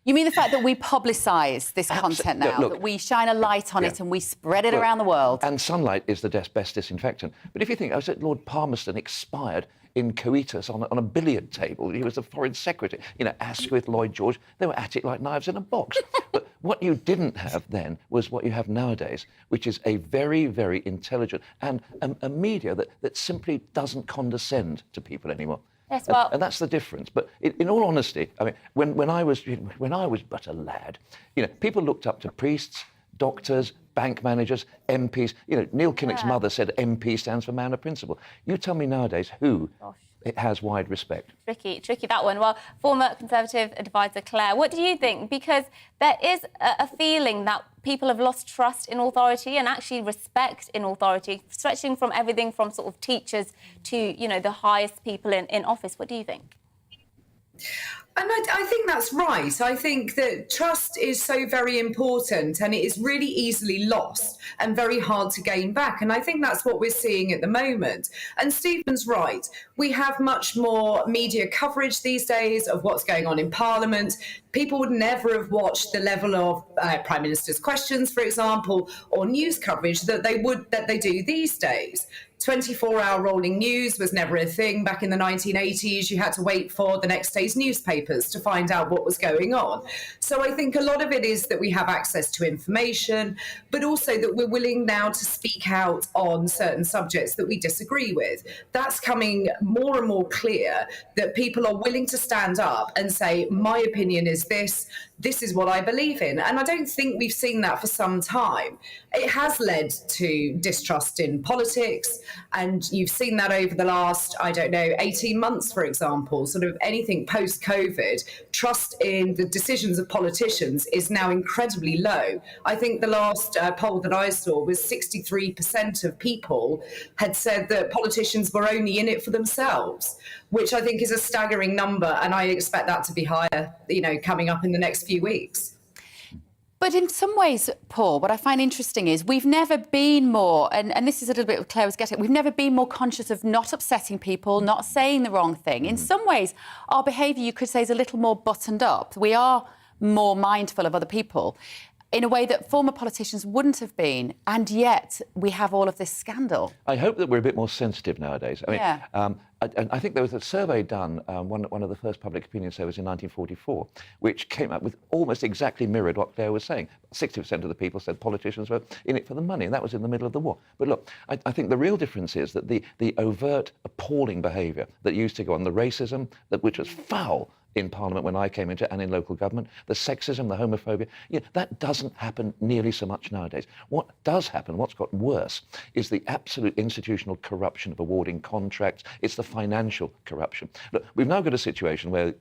You mean the fact that we publicise this content now, that we shine a light on it and we spread it around the world? And sunlight is the best disinfectant. But if you think, I was at Lord Palmerston expired in coitus on a billiard table. He was the Foreign Secretary. You know, Asquith, Lloyd George, they were at it like knives in a box. But what you didn't have then was what you have nowadays, which is a very, very intelligent and a media that simply doesn't condescend to people anymore. Yes, well, and that's the difference. But in all honesty, I mean, when I was but a lad, you know, people looked up to priests, doctors, bank managers, MPs. You know, Neil Kinnock's mother said MP stands for man of principle. You tell me nowadays who it has wide respect. Tricky that one. Well, former Conservative advisor Claire, what do you think? Because there is a feeling that people have lost trust in authority and actually respect in authority, stretching from everything from sort of teachers to, you know, the highest people in office. What do you think? And I think that's right. I think that trust is so very important and it is really easily lost and very hard to gain back. And I think that's what we're seeing at the moment. And Stephen's right. We have much more media coverage these days of what's going on in Parliament. People would never have watched the level of Prime Minister's questions, for example, or news coverage that they do these days. 24-hour rolling news was never a thing back in the 1980s. You had to wait for the next day's newspapers to find out what was going on. So I think a lot of it is that we have access to information, but also that we're willing now to speak out on certain subjects that we disagree with. That's coming more and more clear, that people are willing to stand up and say, my opinion is this is what I believe in. And I don't think we've seen that for some time. It has led to distrust in politics. And you've seen that over the last, 18 months, for example, sort of anything post-COVID, trust in the decisions of politicians is now incredibly low. I think the last poll that I saw was 63% of people had said that politicians were only in it for themselves, which I think is a staggering number. And I expect that to be higher, coming up in the next few weeks. But in some ways, Paul, what I find interesting is we've never been more, and this is a little bit what Claire was getting, we've never been more conscious of not upsetting people, not saying the wrong thing. In some ways, our behaviour, you could say, is a little more buttoned up. We are more mindful of other people in a way that former politicians wouldn't have been, and yet we have all of this scandal. I hope that we're a bit more sensitive nowadays. I mean, I think there was a survey done, one of the first public opinion surveys in 1944, which came up with almost exactly mirrored what Claire was saying. 60% of the people said politicians were in it for the money, and that was in the middle of the war. But look, I think the real difference is that the overt, appalling behaviour that used to go on, the racism, which was foul in Parliament when I came into it and in local government, the sexism, the homophobia, that doesn't happen nearly so much nowadays. What does happen, what's got worse, is the absolute institutional corruption of awarding contracts. It's the financial corruption. Look, we've now got a situation where,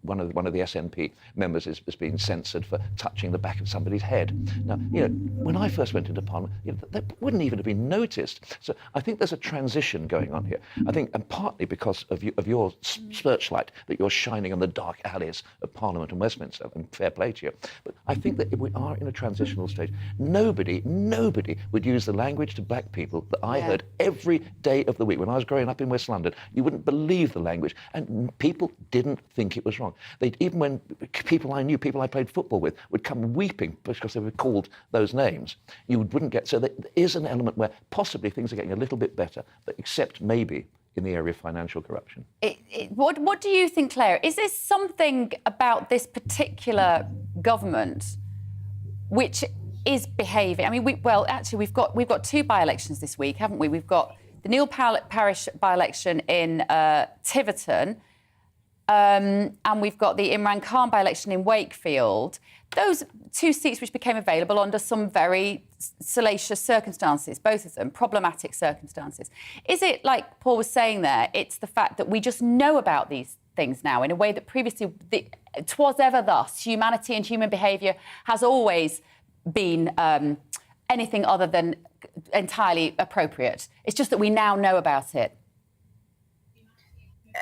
one of the SNP members is being censored for touching the back of somebody's head. Now, when I first went into Parliament, that wouldn't even have been noticed. So I think there's a transition going on here. I think, and partly because of your searchlight that you're shining on the dark alleys of Parliament and Westminster, and fair play to you. But I think that if we are in a transitional stage, nobody would use the language to black people that I heard every day of the week. When I was growing up in West London, you wouldn't believe the language, and people didn't think it was wrong. Even when people I knew, people I played football with, would come weeping because they were called those names, you wouldn't get... So there is an element where possibly things are getting a little bit better, but except maybe in the area of financial corruption. What do you think, Claire? Is there something about this particular government which is behaving? I mean, we've got two by-elections this week, haven't we? We've got the Neil Parish by-election in Tiverton, and we've got the Imran Khan by-election in Wakefield. Those two seats which became available under some very salacious circumstances, both of them, problematic circumstances. Is it, like Paul was saying there, it's the fact that we just know about these things now in a way that previously, 'twas ever thus. Humanity and human behaviour has always been anything other than entirely appropriate. It's just that we now know about it.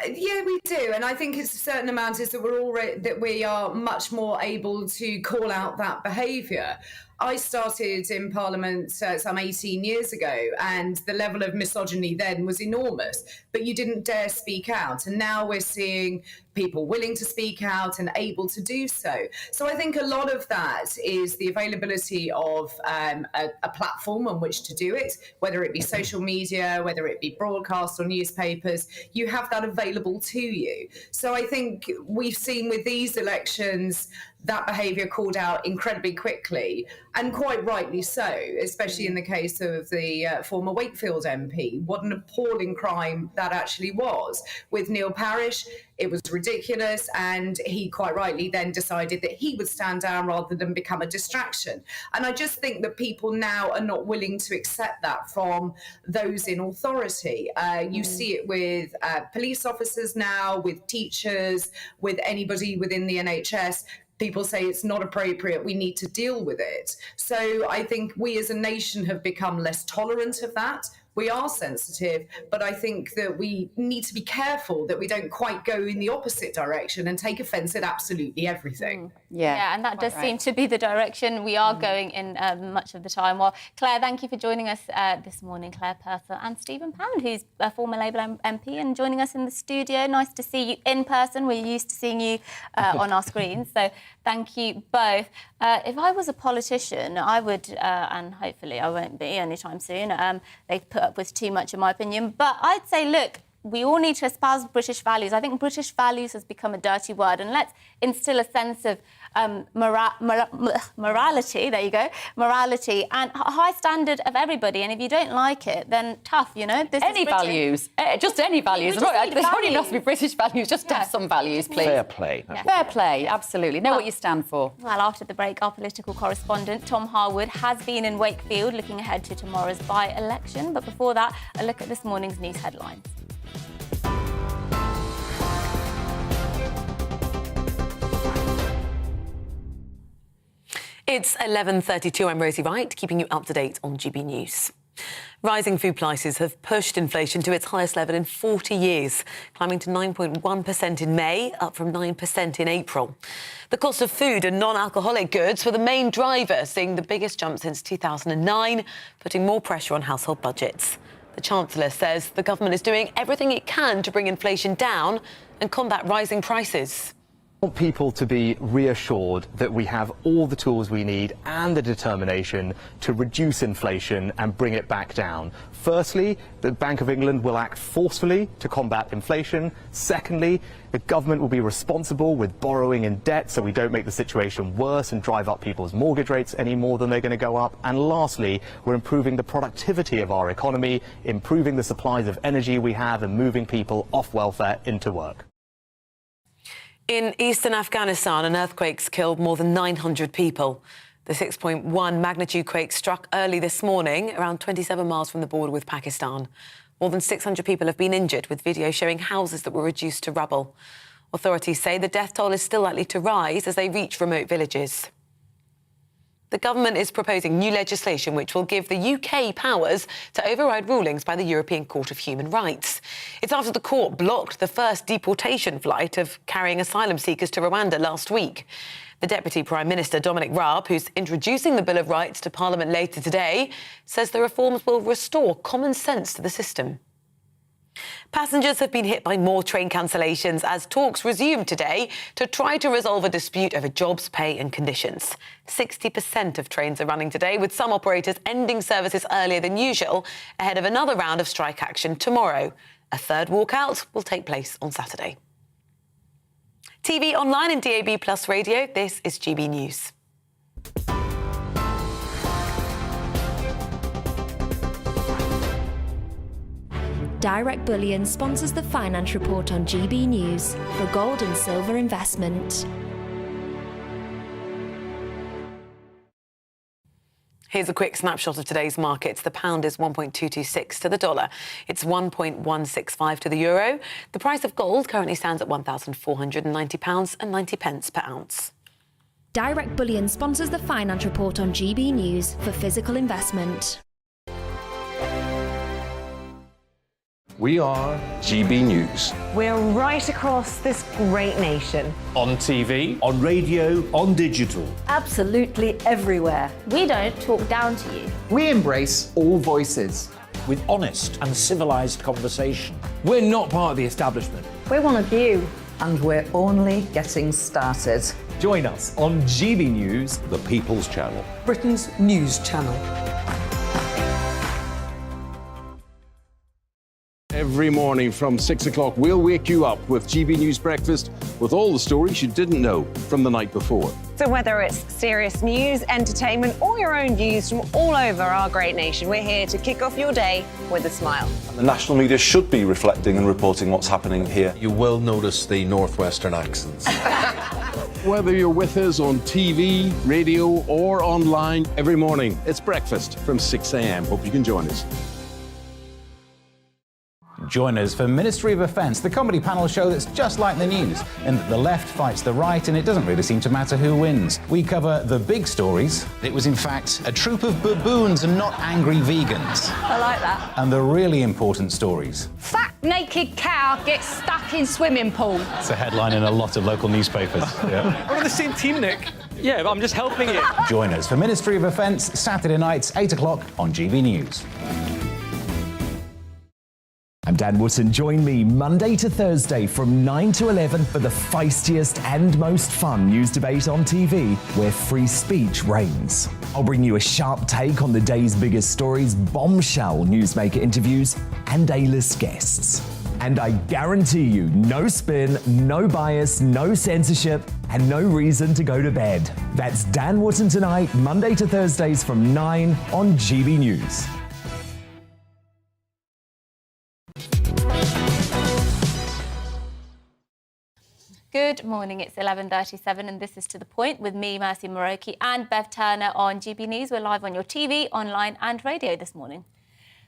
Yeah, we do, and I think it's a certain amount is that we are much more able to call out that behaviour. I started in Parliament some 18 years ago, and the level of misogyny then was enormous, but you didn't dare speak out. And now we're seeing people willing to speak out and able to do so. So I think a lot of that is the availability of a platform on which to do it, whether it be social media, whether it be broadcast or newspapers. You have that available to you. So I think we've seen with these elections that behaviour called out incredibly quickly, and quite rightly so, especially in the case of the former Wakefield MP. What an appalling crime that actually was. With Neil Parish, it was ridiculous, and he quite rightly then decided that he would stand down rather than become a distraction. And I just think that people now are not willing to accept that from those in authority. You see it with police officers now, with teachers, with anybody within the NHS. People say it's not appropriate, we need to deal with it. So I think we as a nation have become less tolerant of that. We are sensitive, but I think that we need to be careful that we don't quite go in the opposite direction and take offence at absolutely everything. Yeah, and that does seem to be the direction we are going in much of the time. Well, Claire, thank you for joining us this morning, Claire Purcell, and Stephen Pound, who's a former Labour MP and joining us in the studio. Nice to see you in person. We're used to seeing you on our screens, so thank you both. If I was a politician, I would, and hopefully I won't be anytime soon, they've put up with too much, in my opinion, but I'd say, look, we all need to espouse British values. I think British values has become a dirty word, and let's instill a sense of morality, there you go, morality and a high standard of everybody. And if you don't like it, then tough, you know. This any is Britain. values, just any values. We just need There's only enough to be values. British values, just have some values, please. Fair play. Yeah. Fair play, absolutely. Know what you stand for. Well, after the break, our political correspondent, Tom Harwood, has been in Wakefield looking ahead to tomorrow's by-election. But before that, a look at this morning's news headlines. It's 11:32. I'm Rosie Wright, keeping you up to date on GB News. Rising food prices have pushed inflation to its highest level in 40 years, climbing to 9.1% in May, up from 9% in April. The cost of food and non-alcoholic goods were the main driver, seeing the biggest jump since 2009, putting more pressure on household budgets. The Chancellor says the government is doing everything it can to bring inflation down and combat rising prices. I want people to be reassured that we have all the tools we need and the determination to reduce inflation and bring it back down. Firstly, the Bank of England will act forcefully to combat inflation. Secondly, the government will be responsible with borrowing and debt so we don't make the situation worse and drive up people's mortgage rates any more than they're going to go up. And lastly, we're improving the productivity of our economy, improving the supplies of energy we have and moving people off welfare into work. In eastern Afghanistan, an earthquake's killed more than 900 people. The 6.1 magnitude quake struck early this morning, around 27 miles from the border with Pakistan. More than 600 people have been injured, with video showing houses that were reduced to rubble. Authorities say the death toll is still likely to rise as they reach remote villages. The government is proposing new legislation which will give the UK powers to override rulings by the European Court of Human Rights. It's after the court blocked the first deportation flight of carrying asylum seekers to Rwanda last week. The Deputy Prime Minister, Dominic Raab, who's introducing the Bill of Rights to Parliament later today, says the reforms will restore common sense to the system. Passengers have been hit by more train cancellations as talks resume today to try to resolve a dispute over jobs, pay and conditions. 60% of trains are running today, with some operators ending services earlier than usual ahead of another round of strike action tomorrow. A third walkout will take place on Saturday. TV, online and DAB+ radio, this is GB News. Direct Bullion sponsors the Finance Report on GB News for gold and silver investment. Here's a quick snapshot of today's markets. The pound is 1.226 to the dollar. It's 1.165 to the euro. The price of gold currently stands at £1,490.90 per ounce. Direct Bullion sponsors the Finance Report on GB News for physical investment. We are GB News. We're right across this great nation. On TV, on radio, on digital. Absolutely everywhere. We don't talk down to you. We embrace all voices. With honest and civilised conversation. We're not part of the establishment. We're one of you. And we're only getting started. Join us on GB News, The People's Channel. Britain's news channel. Every morning from 6 o'clock, we'll wake you up with GB News Breakfast with all the stories you didn't know from the night before. So whether it's serious news, entertainment, or your own views from all over our great nation, we're here to kick off your day with a smile. The national media should be reflecting and reporting what's happening here. You will notice the northwestern accents. Whether you're with us on TV, radio, or online, every morning, it's breakfast from 6 a.m. Hope you can join us. Join us for Ministry of Defence, the comedy panel show that's just like the news, in that the left fights the right and it doesn't really seem to matter who wins. We cover the big stories. It was in fact a troop of baboons and not angry vegans. I like that. And the really important stories. Fat naked cow gets stuck in swimming pool. It's a headline in a lot of local newspapers. Yeah. We're on the same team, Nick. Yeah, but I'm just helping you. Join us for Ministry of Defence, Saturday nights, 8 o'clock on GB News. I'm Dan Wootton. Join me Monday to Thursday from 9 to 11 for the feistiest and most fun news debate on TV, where free speech reigns. I'll bring you a sharp take on the day's biggest stories, bombshell newsmaker interviews, and A-list guests. And I guarantee you, no spin, no bias, no censorship, and no reason to go to bed. That's Dan Wootton Tonight, Monday to Thursdays from 9 on GB News. Good morning, it's 11:37 and this is To The Point with me, Mercy Moroki, and Bev Turner on GB News. We're live on your TV, online and radio this morning.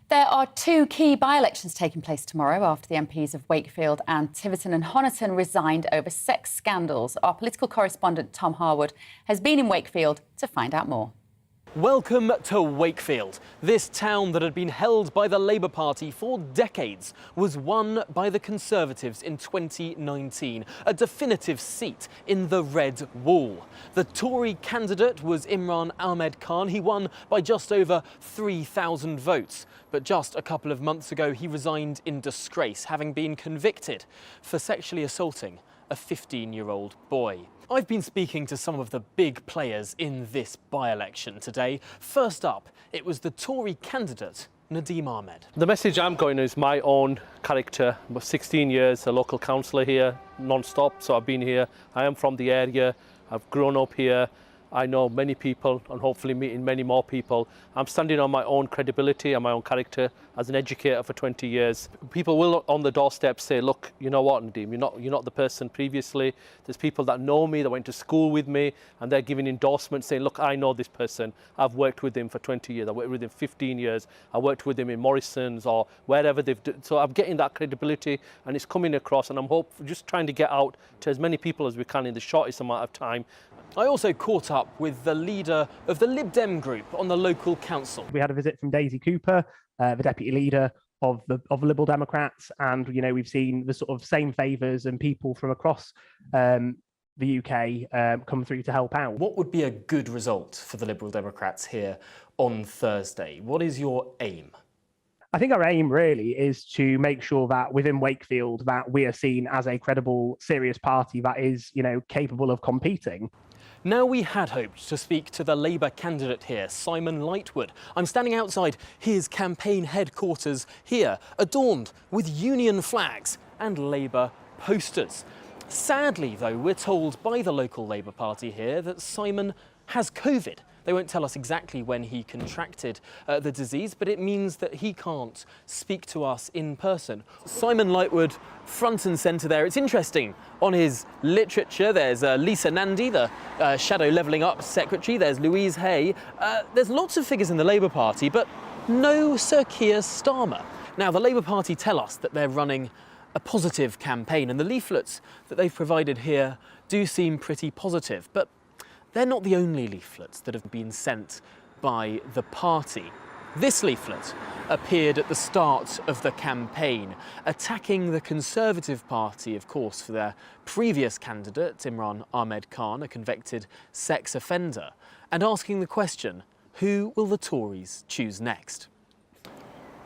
There are two key by-elections taking place tomorrow after the MPs of Wakefield and Tiverton and Honiton resigned over sex scandals. Our political correspondent Tom Harwood has been in Wakefield to find out more. Welcome to Wakefield. This town that had been held by the Labour Party for decades was won by the Conservatives in 2019, a definitive seat in the Red Wall. The Tory candidate was Ahmed Khan. He won by just over 3,000 votes. But just a couple of months ago, he resigned in disgrace, having been convicted for sexually assaulting a 15-year-old boy. I've been speaking to some of the big players in this by-election today. First up, it was the Tory candidate, Nadeem Ahmed. The message I'm going is my own character. I'm 16 years, a local councillor here, non-stop, so I've been here. I am from the area, I've grown up here. I know many people and hopefully meeting many more people. I'm standing on my own credibility and my own character as an educator for 20 years. People will on the doorstep say, look, you know what, Nadeem, you're not the person previously. There's people that know me, that went to school with me, and they're giving endorsements saying, look, I know this person. I've worked with him for 20 years. I worked with him 15 years. I worked with him in Morrison's or wherever they've done. So I'm getting that credibility and it's coming across, and I'm just trying to get out to as many people as we can in the shortest amount of time. I also caught up with the leader of the Lib Dem group on the local council. We had a visit from Daisy Cooper, the deputy leader of the Liberal Democrats, and we've seen the sort of same favours and people from across the UK come through to help out. What would be a good result for the Liberal Democrats here on Thursday? What is your aim? I think our aim really is to make sure that within Wakefield that we are seen as a credible, serious party that is, capable of competing. Now, we had hoped to speak to the Labour candidate here, Simon Lightwood. I'm standing outside his campaign headquarters here, adorned with union flags and Labour posters. Sadly, though, we're told by the local Labour Party here that Simon has COVID. They won't tell us exactly when he contracted the disease, but it means that he can't speak to us in person. Simon Lightwood, front and centre there. It's interesting, on his literature, there's Lisa Nandy, the Shadow Levelling Up secretary. There's Louise Hay. There's lots of figures in the Labour Party, but no Sir Keir Starmer. Now, the Labour Party tell us that they're running a positive campaign, and the leaflets that they've provided here do seem pretty positive, but they're not the only leaflets that have been sent by the party. This leaflet appeared at the start of the campaign, attacking the Conservative Party, of course, for their previous candidate, Ahmed Khan, a convicted sex offender, and asking the question, who will the Tories choose next?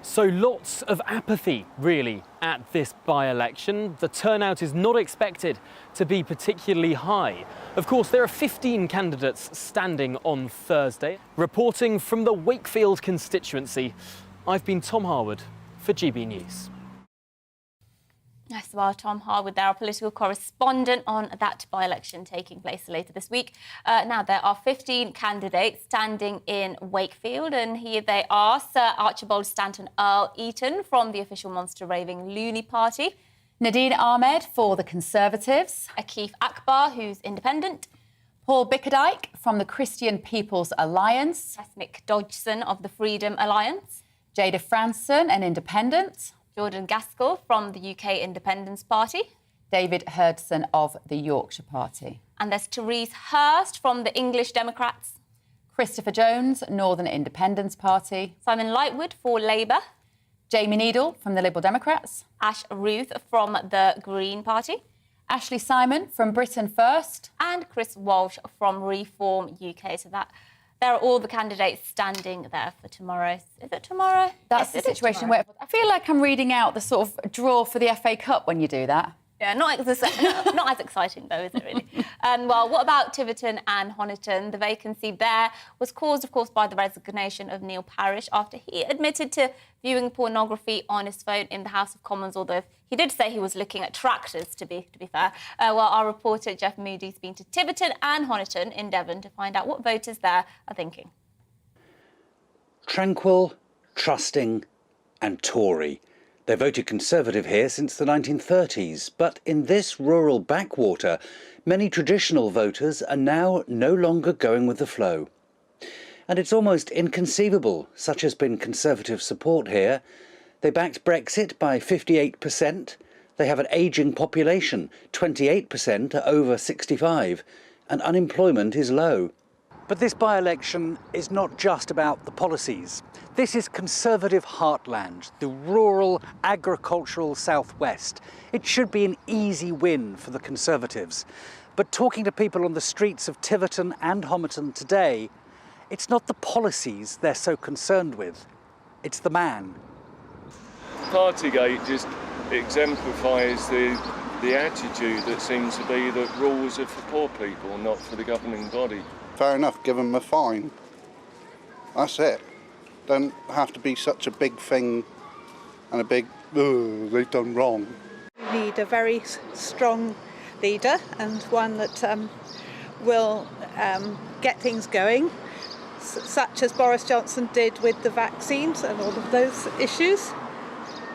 So lots of apathy, really, at this by-election. The turnout is not expected to be particularly high. Of course, there are 15 candidates standing on Thursday. Reporting from the Wakefield constituency, I've been Tom Harwood for GB News. Yes, well, Tom Harwood there, our political correspondent on that by-election taking place later this week. Now, there are 15 candidates standing in Wakefield, and here they are. Sir Archibald Stanton Earl Eaton from the official Monster Raving Loony Party. Nadeem Ahmed for the Conservatives. Akif Akbar, who's independent. Paul Bickerdike from the Christian People's Alliance. Mick Dodgson of the Freedom Alliance. Jada Franson, an independent. Jordan Gaskell from the UK Independence Party. David Hurdson of the Yorkshire Party. And there's Therese Hurst from the English Democrats. Christopher Jones, Northern Independence Party. Simon Lightwood for Labour. Jamie Needle from the Liberal Democrats. Ash Ruth from the Green Party. Ashley Simon from Britain First. And Chris Walsh from Reform UK. So there are all the candidates standing there for tomorrow. Is it tomorrow? That's the situation where I feel like I'm reading out the sort of draw for the FA Cup when you do that. Yeah, not as exciting, though, is it really? Well, what about Tiverton and Honiton? The vacancy there was caused, of course, by the resignation of Neil Parish after he admitted to viewing pornography on his phone in the House of Commons, although He did say he was looking at tractors, to be fair. Well, our reporter Jeff Moody's been to Tiverton and Honiton in Devon to find out what voters there are thinking. Tranquil, trusting and Tory. They voted Conservative here since the 1930s, but in this rural backwater, many traditional voters are now no longer going with the flow. And it's almost inconceivable such has been Conservative support here. They backed Brexit by 58%. They have an ageing population, 28% are over 65, and unemployment is low. But this by-election is not just about the policies. This is Conservative heartland, the rural agricultural southwest. It should be an easy win for the Conservatives. But talking to people on the streets of Tiverton and Honiton today, it's not the policies they're so concerned with, it's the man. Partygate just exemplifies the attitude that seems to be that rules are for poor people, not for the governing body. Fair enough, give them a fine. That's it. Don't have to be such a big thing and a big, oh, they've done wrong. We need a very strong leader and one that will get things going, such as Boris Johnson did with the vaccines and all of those issues.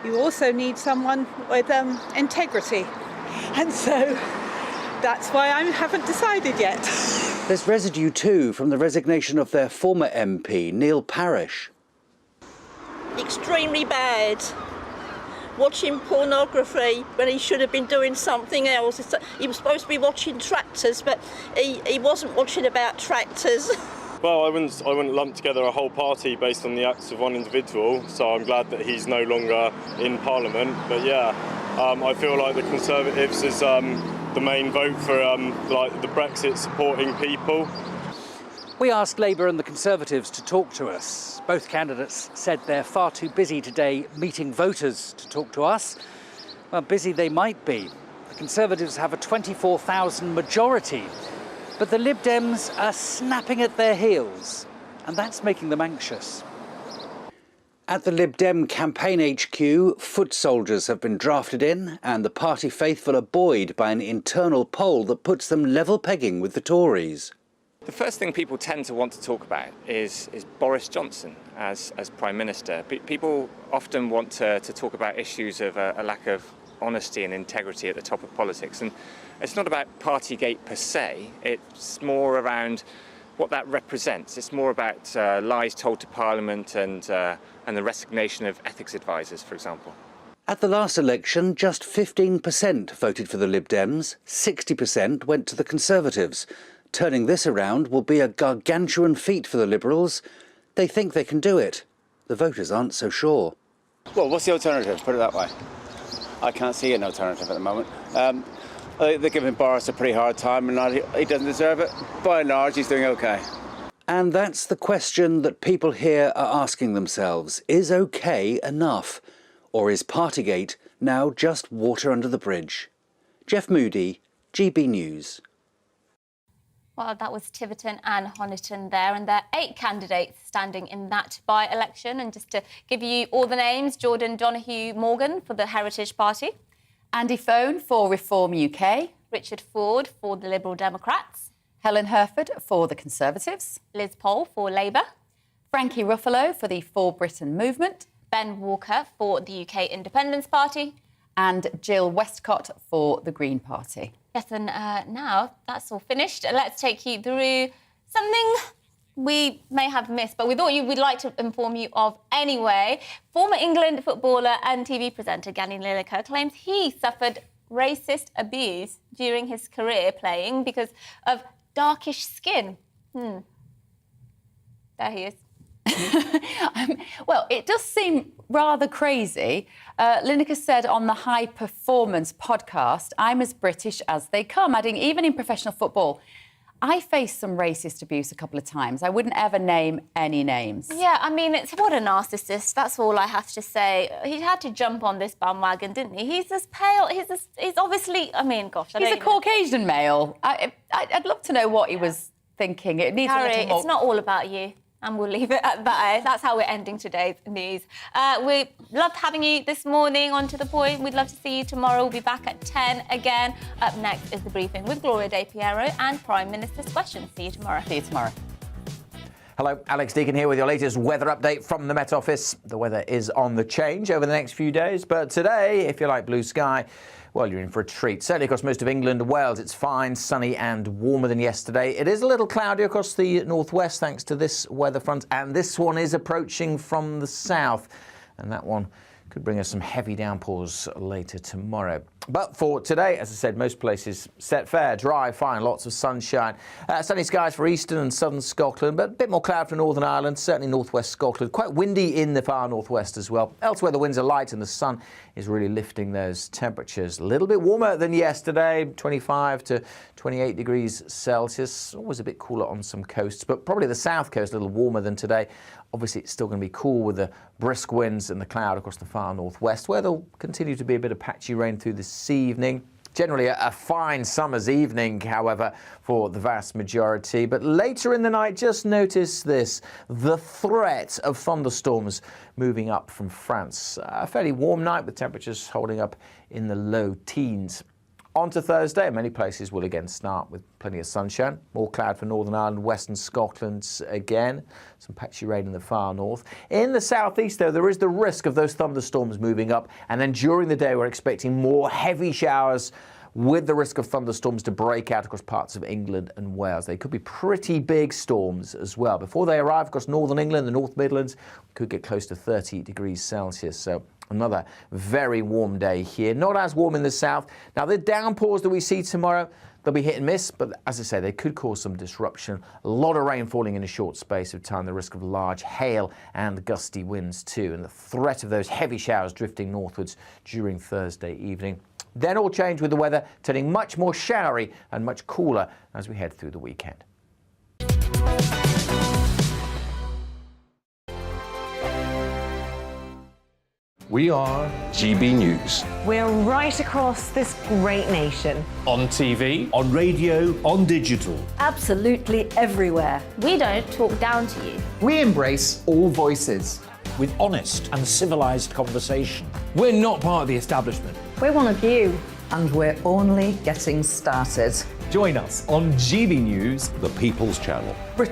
You also need someone with integrity. And so that's why I haven't decided yet. There's residue too from the resignation of their former MP, Neil Parish. Extremely bad. Watching pornography when he should have been doing something else. He was supposed to be watching tractors, but he wasn't watching about tractors. Well, I wouldn't lump together a whole party based on the acts of one individual, so I'm glad that he's no longer in Parliament. But yeah, I feel like the Conservatives is the main vote for like the Brexit supporting people. We asked Labour and the Conservatives to talk to us. Both candidates said they're far too busy today meeting voters to talk to us. Well, busy they might be. The Conservatives have a 24,000 majority, but the Lib Dems are snapping at their heels, and that's making them anxious. At the Lib Dem campaign HQ, foot soldiers have been drafted in, and the party faithful are buoyed by an internal poll that puts them level pegging with the Tories. The first thing people tend to want to talk about is Boris Johnson as Prime Minister. People often want to talk about issues of a lack of honesty and integrity at the top of politics. And it's not about Partygate per se, it's more around what that represents. It's more about lies told to Parliament and the resignation of ethics advisors, for example. At the last election, just 15% voted for the Lib Dems, 60% went to the Conservatives. Turning this around will be a gargantuan feat for the Liberals. They think they can do it. The voters aren't so sure. Well, what's the alternative? Put it that way. I can't see an alternative at the moment. They're giving Boris a pretty hard time and he doesn't deserve it. By and large, he's doing OK. And that's the question that people here are asking themselves. Is OK enough? Or is Partygate now just water under the bridge? Jeff Moody, GB News. Well, that was Tiverton and Honiton there, and there are 8 candidates standing in that by-election. And just to give you all the names, Jordan Donoghue-Morgan for the Heritage Party. Andy Phone for Reform UK. Richard Ford for the Liberal Democrats. Helen Herford for the Conservatives. Liz Poll for Labour. Frankie Ruffalo for the For Britain Movement. Ben Walker for the UK Independence Party. And Jill Westcott for the Green Party. Yes, and now that's all finished. Let's take you through something we may have missed, but we thought we'd like to inform you of anyway. Former England footballer and TV presenter Gary Lineker claims he suffered racist abuse during his career playing because of darkish skin. There he is. Well, it does seem rather crazy. Lineker said on the High Performance podcast, "I'm as British as they come," adding, even in professional football, I faced some racist abuse a couple of times. I wouldn't ever name any names. Yeah, I mean, what a narcissist. That's all I have to say. He had to jump on this bandwagon, didn't he? He's as pale. He's obviously, I mean, gosh. He's a Caucasian male. I'd love to know what he was thinking. It needs Harry, a little more... it's not all about you. And we'll leave it at that. That's how we're ending today's news. We loved having you this morning on To The Point. We'd love to see you tomorrow. We'll be back at 10 again. Up next is The Briefing with Gloria De Piero and Prime Minister's Questions. See you tomorrow. See you tomorrow. Hello, Alex Deacon here with your latest weather update from the Met Office. The weather is on the change over the next few days, but today, if you like blue sky, well, you're in for a treat. Certainly across most of England and Wales, it's fine, sunny and warmer than yesterday. It is a little cloudy across the northwest thanks to this weather front, and this one is approaching from the south, and that one could bring us some heavy downpours later tomorrow. But for today, as I said, most places set fair, dry, fine, lots of sunshine. Sunny skies for eastern and southern Scotland, but a bit more cloud for Northern Ireland, certainly northwest Scotland. Quite windy in the far northwest as well. Elsewhere, the winds are light and the sun is really lifting those temperatures. A little bit warmer than yesterday, 25 to 28 degrees Celsius. Always a bit cooler on some coasts, but probably the south coast a little warmer than today. Obviously, it's still going to be cool with the brisk winds and the cloud across the far northwest, where there'll continue to be a bit of patchy rain through this evening. Generally a fine summer's evening, however, for the vast majority. But later in the night, just notice this, the threat of thunderstorms moving up from France. A fairly warm night with temperatures holding up in the low teens. On to Thursday, many places will again start with plenty of sunshine. More cloud for Northern Ireland, Western Scotland again. Some patchy rain in the far north. In the southeast, though, there is the risk of those thunderstorms moving up. And then during the day, we're expecting more heavy showers with the risk of thunderstorms to break out across parts of England and Wales. They could be pretty big storms as well. Before they arrive across northern England, the North Midlands, we could get close to 30 degrees Celsius. So another very warm day here. Not as warm in the south. Now, the downpours that we see tomorrow, they'll be hit and miss, but as I say, they could cause some disruption. A lot of rain falling in a short space of time, the risk of large hail and gusty winds too, and the threat of those heavy showers drifting northwards during Thursday evening. Then all change with the weather turning much more showery and much cooler as we head through the weekend. We are GB News. We're right across this great nation. On TV, on radio, on digital. Absolutely everywhere. We don't talk down to you. We embrace all voices. With honest and civilised conversation. We're not part of the establishment. We're one of you. And we're only getting started. Join us on GB News, The People's Channel. Britain